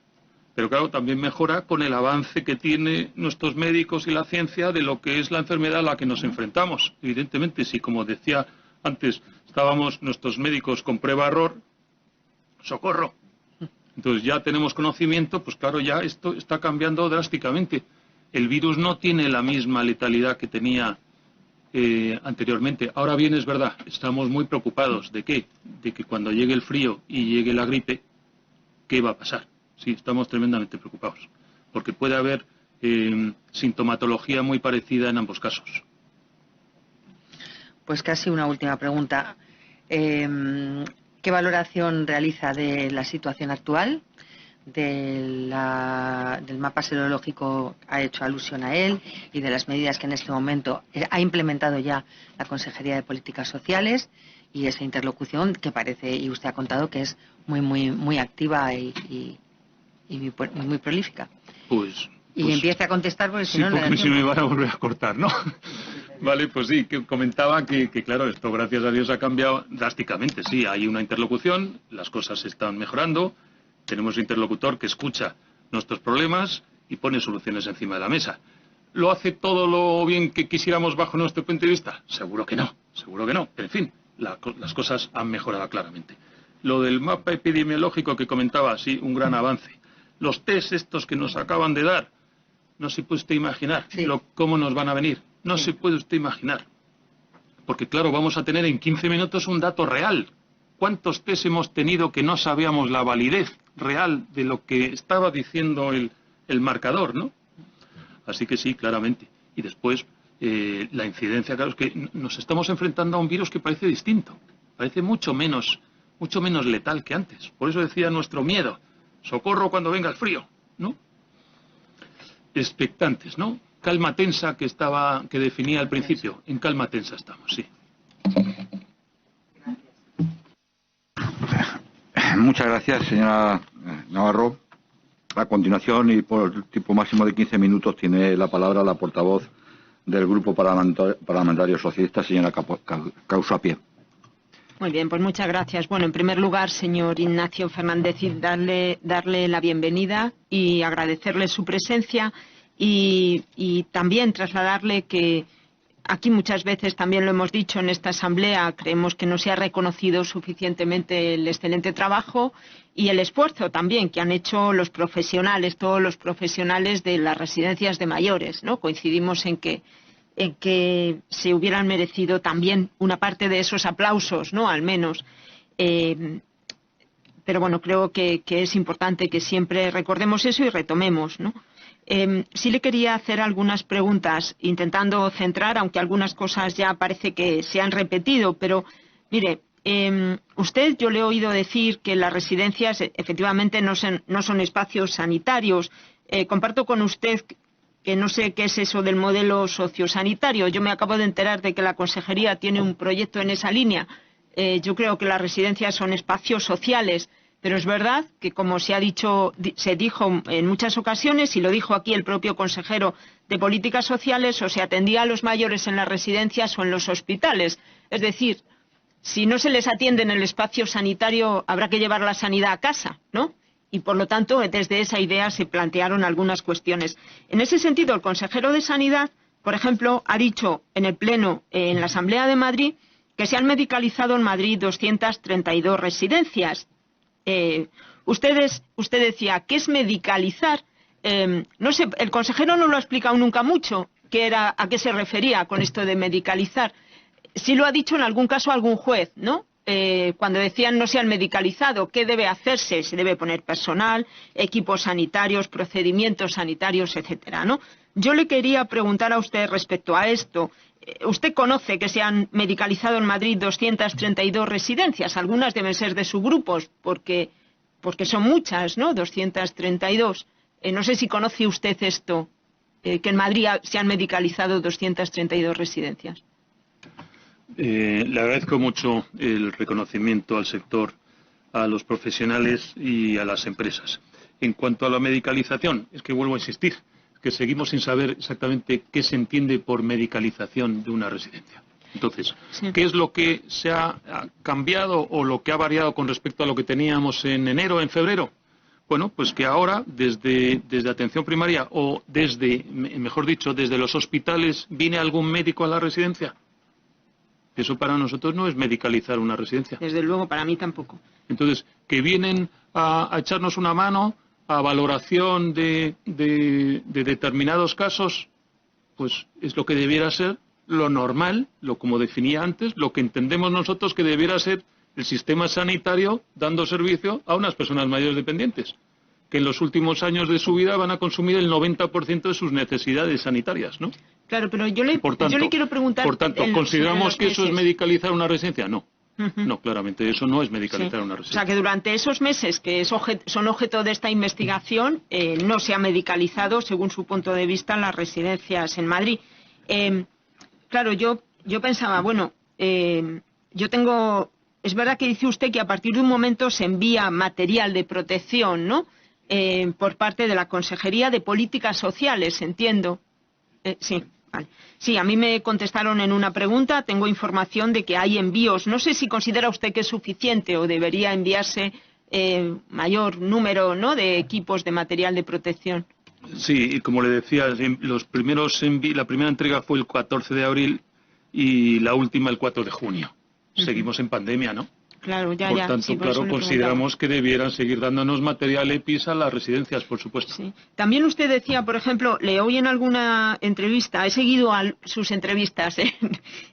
Pero claro, también mejora con el avance que tienen nuestros médicos y la ciencia de lo que es la enfermedad a la que nos enfrentamos. Evidentemente, si como decía antes, estábamos nuestros médicos con prueba-error, socorro. Entonces ya tenemos conocimiento, pues claro, ya esto está cambiando drásticamente. El virus no tiene la misma letalidad que tenía anteriormente. Ahora bien, es verdad, estamos muy preocupados. ¿De qué? De que cuando llegue el frío y llegue la gripe, ¿qué va a pasar? Sí, estamos tremendamente preocupados, porque puede haber sintomatología muy parecida en ambos casos. Pues casi una última pregunta. ¿Qué valoración realiza de la situación actual? Del mapa serológico, ha hecho alusión a él, y de las medidas que en este momento ha implementado ya la Consejería de Políticas Sociales, y esa interlocución que parece, y usted ha contado, que es muy activa y muy prolífica. Pues empiece a contestar, porque si sí, no... porque si me van a volver a cortar, ¿no? Vale, pues sí, que comentaba que claro, esto gracias a Dios ha cambiado drásticamente. Sí, hay una interlocución, las cosas se están mejorando, tenemos un interlocutor que escucha nuestros problemas y pone soluciones encima de la mesa. ¿Lo hace todo lo bien que quisiéramos bajo nuestro punto de vista? Seguro que no, pero en fin, las cosas han mejorado claramente. Lo del mapa epidemiológico que comentaba, sí, un gran avance. Los test estos que nos acaban de dar, no se puede usted imaginar cómo nos van a venir. No se puede usted imaginar. Porque claro, vamos a tener en 15 minutos un dato real. ¿Cuántos test hemos tenido que no sabíamos la validez real de lo que estaba diciendo el marcador, ¿no? Así que sí, claramente. Y después, la incidencia, claro, es que nos estamos enfrentando a un virus que parece distinto. Parece mucho menos letal que antes. Por eso decía nuestro miedo. Socorro cuando venga el frío, ¿no? Expectantes, ¿no? Calma tensa que definía al principio. En calma tensa estamos, sí. Muchas gracias, señora Navarro. A continuación, y por tiempo máximo de 15 minutos, tiene la palabra la portavoz del Grupo Parlamentario Socialista, señora Causapié. Muy bien, pues muchas gracias. Bueno, en primer lugar, señor Ignacio Fernández, darle la bienvenida y agradecerle su presencia y también trasladarle que aquí muchas veces también lo hemos dicho en esta asamblea, creemos que no se ha reconocido suficientemente el excelente trabajo y el esfuerzo también que han hecho los profesionales, todos los profesionales de las residencias de mayores, ¿no? Coincidimos en que se hubieran merecido también una parte de esos aplausos, ¿no? Al menos. Pero bueno, creo que es importante que siempre recordemos eso y retomemos, ¿no? Sí le quería hacer algunas preguntas, intentando centrar, aunque algunas cosas ya parece que se han repetido, pero mire, usted, yo le he oído decir que las residencias efectivamente no son espacios sanitarios. Comparto con usted que no sé qué es eso del modelo sociosanitario. Yo me acabo de enterar de que la Consejería tiene un proyecto en esa línea. Yo creo que las residencias son espacios sociales, pero es verdad que, como se dijo en muchas ocasiones, y lo dijo aquí el propio consejero de Políticas Sociales, o se atendía a los mayores en las residencias o en los hospitales. Es decir, si no se les atiende en el espacio sanitario, habrá que llevar la sanidad a casa, ¿no? Y, por lo tanto, desde esa idea se plantearon algunas cuestiones. En ese sentido, el consejero de Sanidad, por ejemplo, ha dicho en el Pleno, en la Asamblea de Madrid, que se han medicalizado en Madrid 232 residencias. Usted decía, ¿qué es medicalizar? No sé, el consejero no lo ha explicado nunca mucho, a qué se refería con esto de medicalizar. Sí lo ha dicho en algún caso algún juez, ¿no? Cuando decían no se han medicalizado, ¿qué debe hacerse? Se debe poner personal, equipos sanitarios, procedimientos sanitarios, etcétera, ¿no? Yo le quería preguntar a usted respecto a esto. Usted conoce que se han medicalizado en Madrid 232 residencias, algunas deben ser de subgrupos, porque son muchas, ¿no? 232. No sé si conoce usted esto, que en Madrid se han medicalizado 232 residencias. Le agradezco mucho el reconocimiento al sector, a los profesionales y a las empresas. En cuanto a la medicalización, es que vuelvo a insistir, que seguimos sin saber exactamente qué se entiende por medicalización de una residencia. Entonces, sí. ¿Qué es lo que se ha cambiado o lo que ha variado con respecto a lo que teníamos en enero, en febrero? Bueno, pues que ahora, desde atención primaria o mejor dicho, desde los hospitales, ¿viene algún médico a la residencia? Eso para nosotros no es medicalizar una residencia. Desde luego, para mí tampoco. Entonces, que vienen a echarnos una mano a valoración de determinados casos, pues es lo que debiera ser lo normal, como definía antes, lo que entendemos nosotros que debiera ser el sistema sanitario dando servicio a unas personas mayores dependientes, que en los últimos años de su vida van a consumir el 90% de sus necesidades sanitarias, ¿no? Claro, pero yo le quiero preguntar... Por tanto, ¿consideramos que eso es medicalizar una residencia? No. No, claramente, eso no es medicalizar una residencia. O sea, que durante esos meses que son objeto de esta investigación, no se ha medicalizado, según su punto de vista, las residencias en Madrid. Claro, yo pensaba, bueno, yo tengo... Es verdad que dice usted que a partir de un momento se envía material de protección, ¿no? Por parte de la Consejería de Políticas Sociales, entiendo. Sí, vale. Sí, a mí me contestaron en una pregunta, tengo información de que hay envíos. No sé si considera usted que es suficiente o debería enviarse mayor número, ¿no?, de equipos de material de protección. Sí, y como le decía, la primera entrega fue el 14 de abril y la última el 4 de junio. Seguimos en pandemia, ¿no? Claro, ya. Por tanto, sí, claro, consideramos que debieran seguir dándonos material EPIs a las residencias, por supuesto. Sí. También usted decía, por ejemplo, le oí en alguna entrevista, he seguido sus entrevistas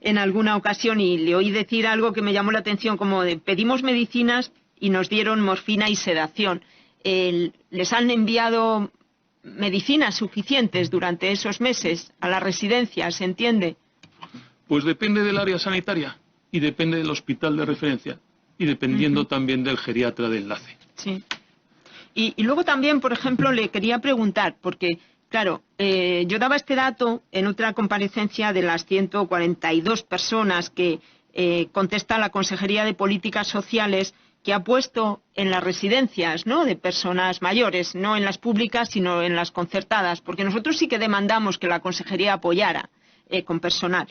en alguna ocasión y le oí decir algo que me llamó la atención, como de pedimos medicinas y nos dieron morfina y sedación. ¿Les han enviado medicinas suficientes durante esos meses a las residencias, se entiende? Pues depende del área sanitaria y depende del hospital de referencia y dependiendo también del geriatra de enlace. Sí. Y luego también, por ejemplo, le quería preguntar, porque, claro, yo daba este dato en otra comparecencia de las 142 personas que contesta la Consejería de Políticas Sociales, que ha puesto en las residencias, ¿no?, de personas mayores, no en las públicas, sino en las concertadas, porque nosotros sí que demandamos que la Consejería apoyara con personal.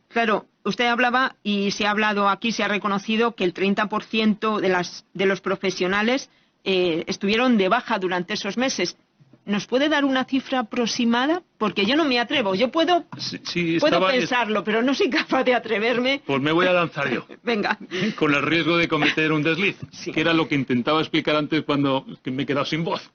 Claro, usted hablaba y se ha hablado aquí, se ha reconocido que el 30% de los profesionales estuvieron de baja durante esos meses. ¿Nos puede dar una cifra aproximada? Porque yo no me atrevo. Yo puedo pensarlo, pero no soy capaz de atreverme. Pues me voy a lanzar yo. Venga. Con el riesgo de cometer un desliz, que era lo que intentaba explicar antes cuando me he quedado sin voz.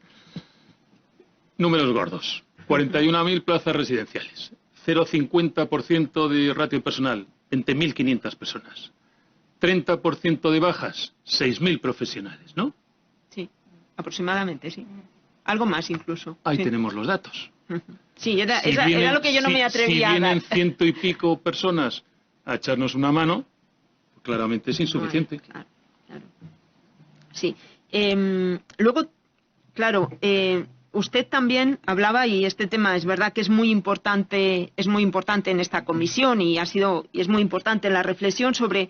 Números gordos. 41.000 plazas residenciales. 0,50% de ratio personal, 20.500 personas. 30% de bajas, 6.000 profesionales, ¿no? Sí, aproximadamente, sí. Algo más incluso. Ahí sí. Tenemos los datos. Sí, era lo que yo no me atrevía a dar. Si vienen 100 y pico personas a echarnos una mano, claramente es insuficiente. Claro. Sí. Luego, claro, usted también hablaba, y este tema es verdad que es muy importante en esta comisión y es muy importante la reflexión sobre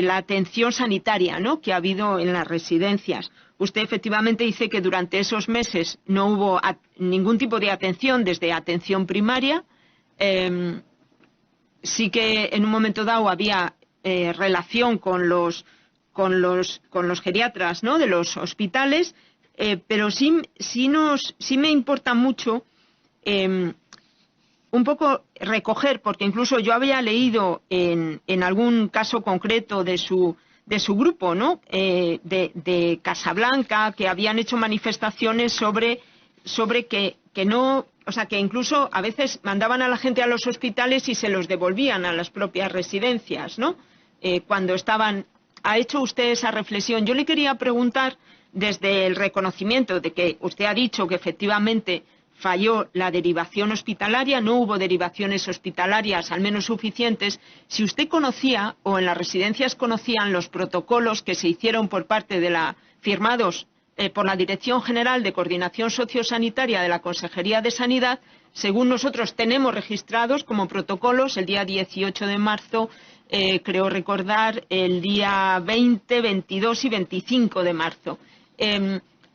la atención sanitaria, ¿no?, que ha habido en las residencias. Usted efectivamente dice que durante esos meses no hubo ningún tipo de atención desde atención primaria. Sí que en un momento dado había relación con los geriatras, ¿no?, de los hospitales, pero sí me importa mucho un poco recoger, porque incluso yo había leído en algún caso concreto de su grupo, ¿no?, de Casablanca, que habían hecho manifestaciones sobre que no, o sea, que incluso a veces mandaban a la gente a los hospitales y se los devolvían a las propias residencias, ¿no?, cuando estaban. ¿Ha hecho usted esa reflexión? Yo le quería preguntar, desde el reconocimiento de que usted ha dicho que efectivamente falló la derivación hospitalaria, no hubo derivaciones hospitalarias al menos suficientes, si usted conocía o en las residencias conocían los protocolos que se hicieron firmados por la Dirección General de Coordinación Sociosanitaria de la Consejería de Sanidad, según nosotros tenemos registrados como protocolos el día 18 de marzo, creo recordar, el día 20, 22 y 25 de marzo.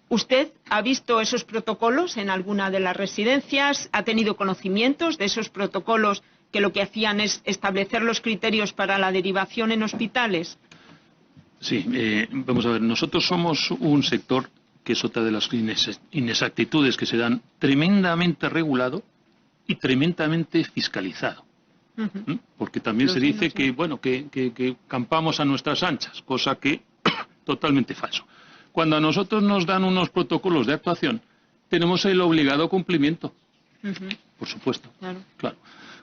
¿Usted ha visto esos protocolos en alguna de las residencias? ¿Ha tenido conocimientos de esos protocolos que lo que hacían es establecer los criterios para la derivación en hospitales? Sí, vamos a ver, nosotros somos un sector que es otra de las inexactitudes que se dan, tremendamente regulado y tremendamente fiscalizado. Porque también se dice que, bueno, que campamos a nuestras anchas, cosa que totalmente falso. Cuando a nosotros nos dan unos protocolos de actuación, tenemos el obligado cumplimiento. Por supuesto. Claro.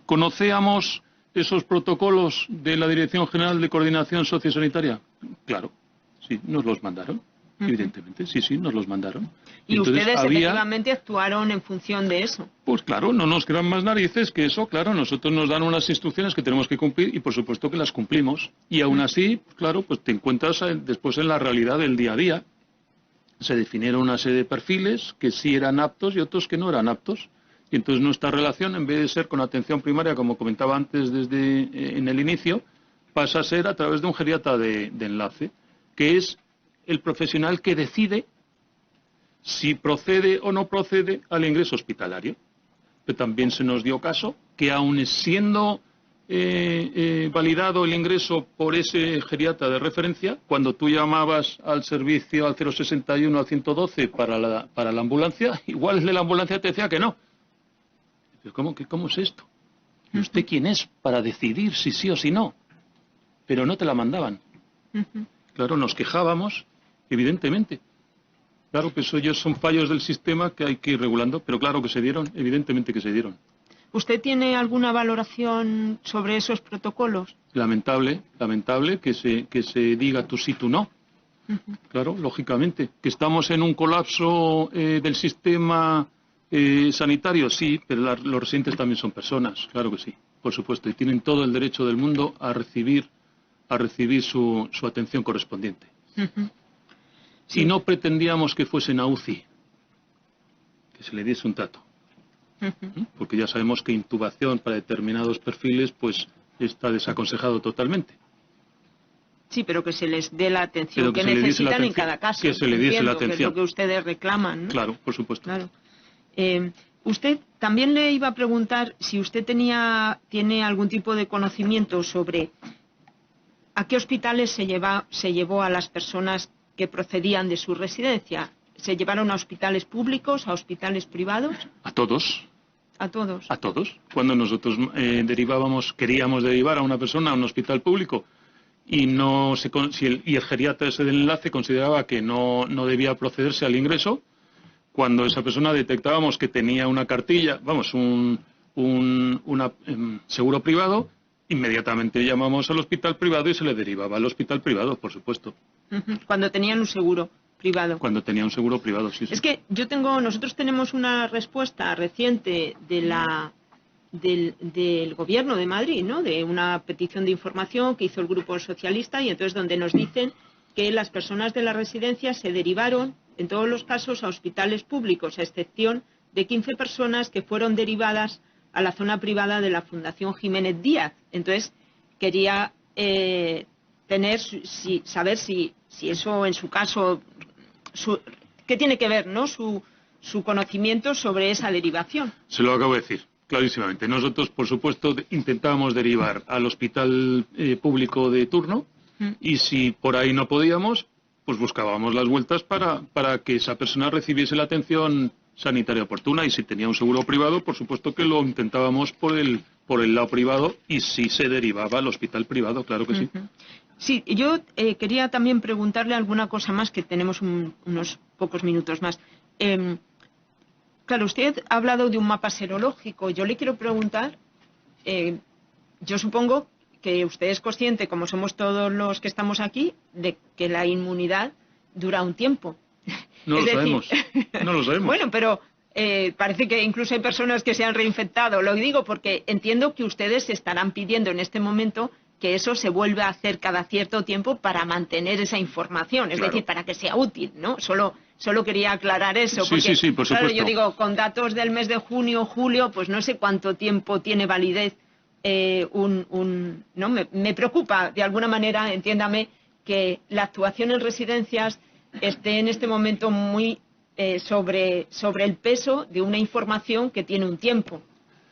¿Conocíamos esos protocolos de la Dirección General de Coordinación Sociosanitaria? Claro, sí, nos los mandaron. Evidentemente, sí, nos los mandaron. Y entonces, ustedes efectivamente actuaron en función de eso. Pues claro, no nos quedan más narices que eso, claro. Nosotros nos dan unas instrucciones que tenemos que cumplir y por supuesto que las cumplimos. Y aún así, claro, pues te encuentras después en la realidad del día a día. Se definieron una serie de perfiles que sí eran aptos y otros que no eran aptos. Y entonces nuestra relación, en vez de ser con atención primaria, como comentaba antes en el inicio, pasa a ser a través de un geriatra de enlace, que es el profesional que decide si procede o no procede al ingreso hospitalario. Pero también se nos dio caso que aun siendo validado el ingreso por ese geriatra de referencia, cuando tú llamabas al servicio al 061 al 112 para la ambulancia, igual el de la ambulancia te decía que no. Pero ¿cómo es esto? ¿Y usted quién es para decidir si sí o si no? Pero no te la mandaban. Claro, nos quejábamos, evidentemente. Claro que eso son fallos del sistema que hay que ir regulando, pero claro que se dieron, evidentemente que se dieron. ¿Usted tiene alguna valoración sobre esos protocolos? Lamentable que se diga tú sí, tú no. Claro, lógicamente. ¿Que estamos en un colapso del sistema sanitario? Sí, pero los residentes también son personas, claro que sí, por supuesto. Y tienen todo el derecho del mundo a recibir su atención correspondiente. Si no pretendíamos que fuesen a UCI, que se le diese un trato. Porque ya sabemos que intubación para determinados perfiles pues está desaconsejado totalmente. Sí, pero que se les dé la atención que necesitan en cada caso. Que se le diese la atención. Que es lo que ustedes reclaman, ¿no? Claro, por supuesto. Claro. Usted también le iba a preguntar si usted tiene algún tipo de conocimiento sobre a qué hospitales se llevó a las personas que procedían de su residencia. ¿Se llevaron a hospitales públicos, a hospitales privados? A todos. ¿A todos? A todos. Cuando nosotros queríamos derivar a una persona a un hospital público y el geriatra ese del enlace consideraba que no debía procederse al ingreso, cuando esa persona detectábamos que tenía una cartilla, un seguro privado, inmediatamente llamamos al hospital privado y se le derivaba al hospital privado, por supuesto. Cuando tenían un seguro privado. Cuando tenía un seguro privado, sí. Es que nosotros tenemos una respuesta reciente del Gobierno de Madrid, ¿no? De una petición de información que hizo el Grupo Socialista y entonces donde nos dicen que las personas de la residencia se derivaron en todos los casos a hospitales públicos, a excepción de 15 personas que fueron derivadas a la zona privada de la Fundación Jiménez Díaz. Entonces, quería saber si eso en su caso, ¿qué tiene que ver, ¿no? su conocimiento sobre esa derivación? Se lo acabo de decir, clarísimamente. Nosotros, por supuesto, intentábamos derivar al hospital público de turno y si por ahí no podíamos, pues buscábamos las vueltas para que esa persona recibiese la atención sanitaria oportuna y si tenía un seguro privado, por supuesto que lo intentábamos por el lado privado y si se derivaba al hospital privado, claro que sí. Sí, yo quería también preguntarle alguna cosa más, que tenemos unos pocos minutos más. Claro, usted ha hablado de un mapa serológico. Yo le quiero preguntar, yo supongo que usted es consciente, como somos todos los que estamos aquí, de que la inmunidad dura un tiempo. No lo sabemos. Bueno, pero parece que incluso hay personas que se han reinfectado. Lo digo porque entiendo que ustedes estarán pidiendo en este momento que eso se vuelva a hacer cada cierto tiempo para mantener esa información, es decir, para que sea útil, ¿no? Solo quería aclarar eso. Porque, sí, por supuesto. Claro, yo digo, con datos del mes de junio, julio, pues no sé cuánto tiempo tiene validez ¿no? Me preocupa, de alguna manera, entiéndame, que la actuación en residencias esté en este momento muy sobre el peso de una información que tiene un tiempo.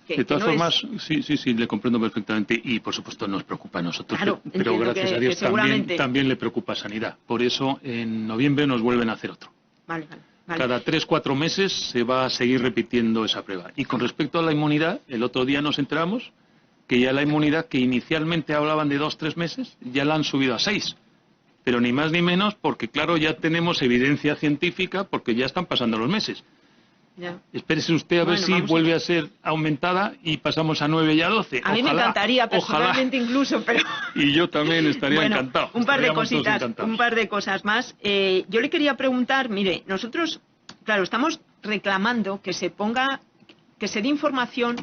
De todas formas, sí, le comprendo perfectamente y por supuesto nos preocupa a nosotros, claro, pero gracias a Dios también le preocupa a Sanidad. Por eso en noviembre nos vuelven a hacer otro. Vale. Cada 3-4 meses se va a seguir repitiendo esa prueba. Y con respecto a la inmunidad, el otro día nos enteramos que ya la inmunidad que inicialmente hablaban de 2-3 meses, ya la han subido a 6. Pero ni más ni menos porque, claro, ya tenemos evidencia científica porque ya están pasando los meses. Ya. Espérese usted a ver si vuelve a ser aumentada y pasamos a 9 y a 12. A mí me encantaría, personalmente incluso, pero... Y yo también estaría encantado. Un par de cosas más. Yo le quería preguntar, mire, nosotros, claro, estamos reclamando que se dé información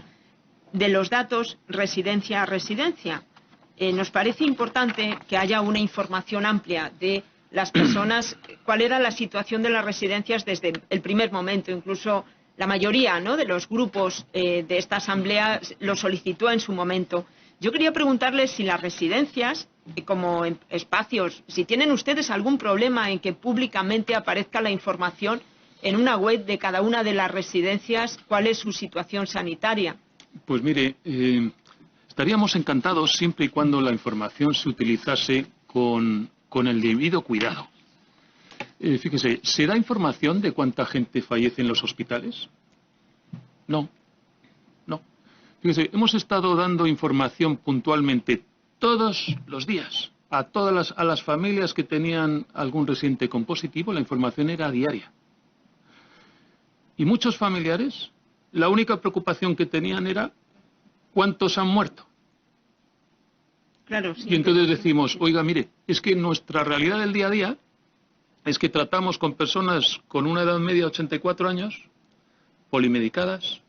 de los datos residencia a residencia. Nos parece importante que haya una información amplia de las personas, cuál era la situación de las residencias desde el primer momento. Incluso la mayoría, ¿no?, de los grupos de esta asamblea lo solicitó en su momento. Yo quería preguntarles si las residencias, como espacios, si tienen ustedes algún problema en que públicamente aparezca la información en una web de cada una de las residencias, cuál es su situación sanitaria. Pues mire, estaríamos encantados siempre y cuando la información se utilizase con el debido cuidado. Fíjese, ¿se da información de cuánta gente fallece en los hospitales? No. Fíjese, hemos estado dando información puntualmente todos los días a las familias que tenían algún residente con positivo. La información era diaria. Y muchos familiares, la única preocupación que tenían era cuántos han muerto. Claro, sí, y entonces decimos, oiga, mire, es que nuestra realidad del día a día es que tratamos con personas con una edad media de 84 años, polimedicadas,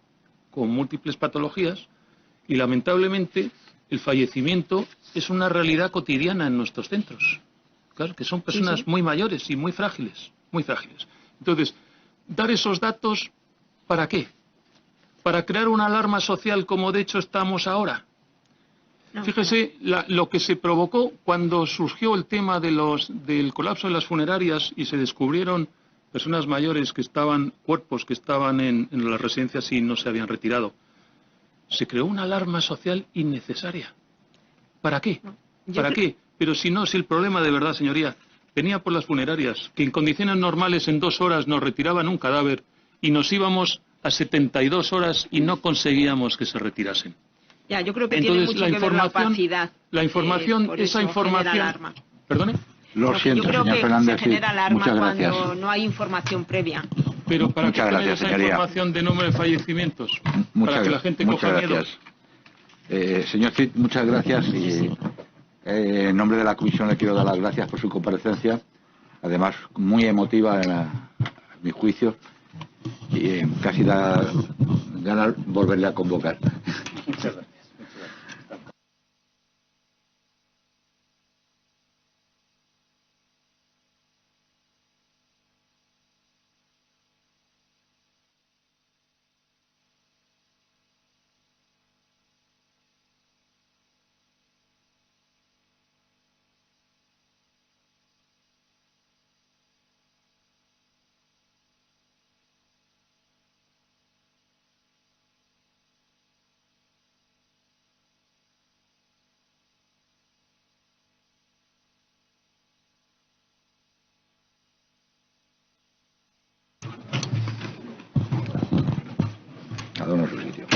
con múltiples patologías, y lamentablemente el fallecimiento es una realidad cotidiana en nuestros centros. Claro, que son personas muy mayores y muy frágiles, muy frágiles. Entonces, dar esos datos, ¿para qué? ¿Para crear una alarma social como de hecho estamos ahora? Fíjese lo que se provocó cuando surgió el tema del colapso de las funerarias y se descubrieron personas mayores cuerpos que estaban en las residencias y no se habían retirado. Se creó una alarma social innecesaria. ¿Para qué? ¿Para qué? Pero si el problema de verdad, señoría, venía por las funerarias, que en condiciones normales en 2 horas nos retiraban un cadáver y nos íbamos a 72 horas y no conseguíamos que se retirasen. Ya, yo creo que entonces, tiene mucho que ver la opacidad. La información, esa información... ¿Perdone? Lo siento, yo creo señor que Fernández. Se genera alarma Muchas cuando no hay información previa. Pero ¿para qué tener esa señoría. información de número de fallecimientos? Para que la gente coja miedo. Señor Cid, muchas gracias. Y en nombre de la comisión le quiero dar las gracias por su comparecencia. Además, muy emotiva a mi juicio. Y casi da ganas volverle a convocar. Muchas gracias. Cada uno en su sitio.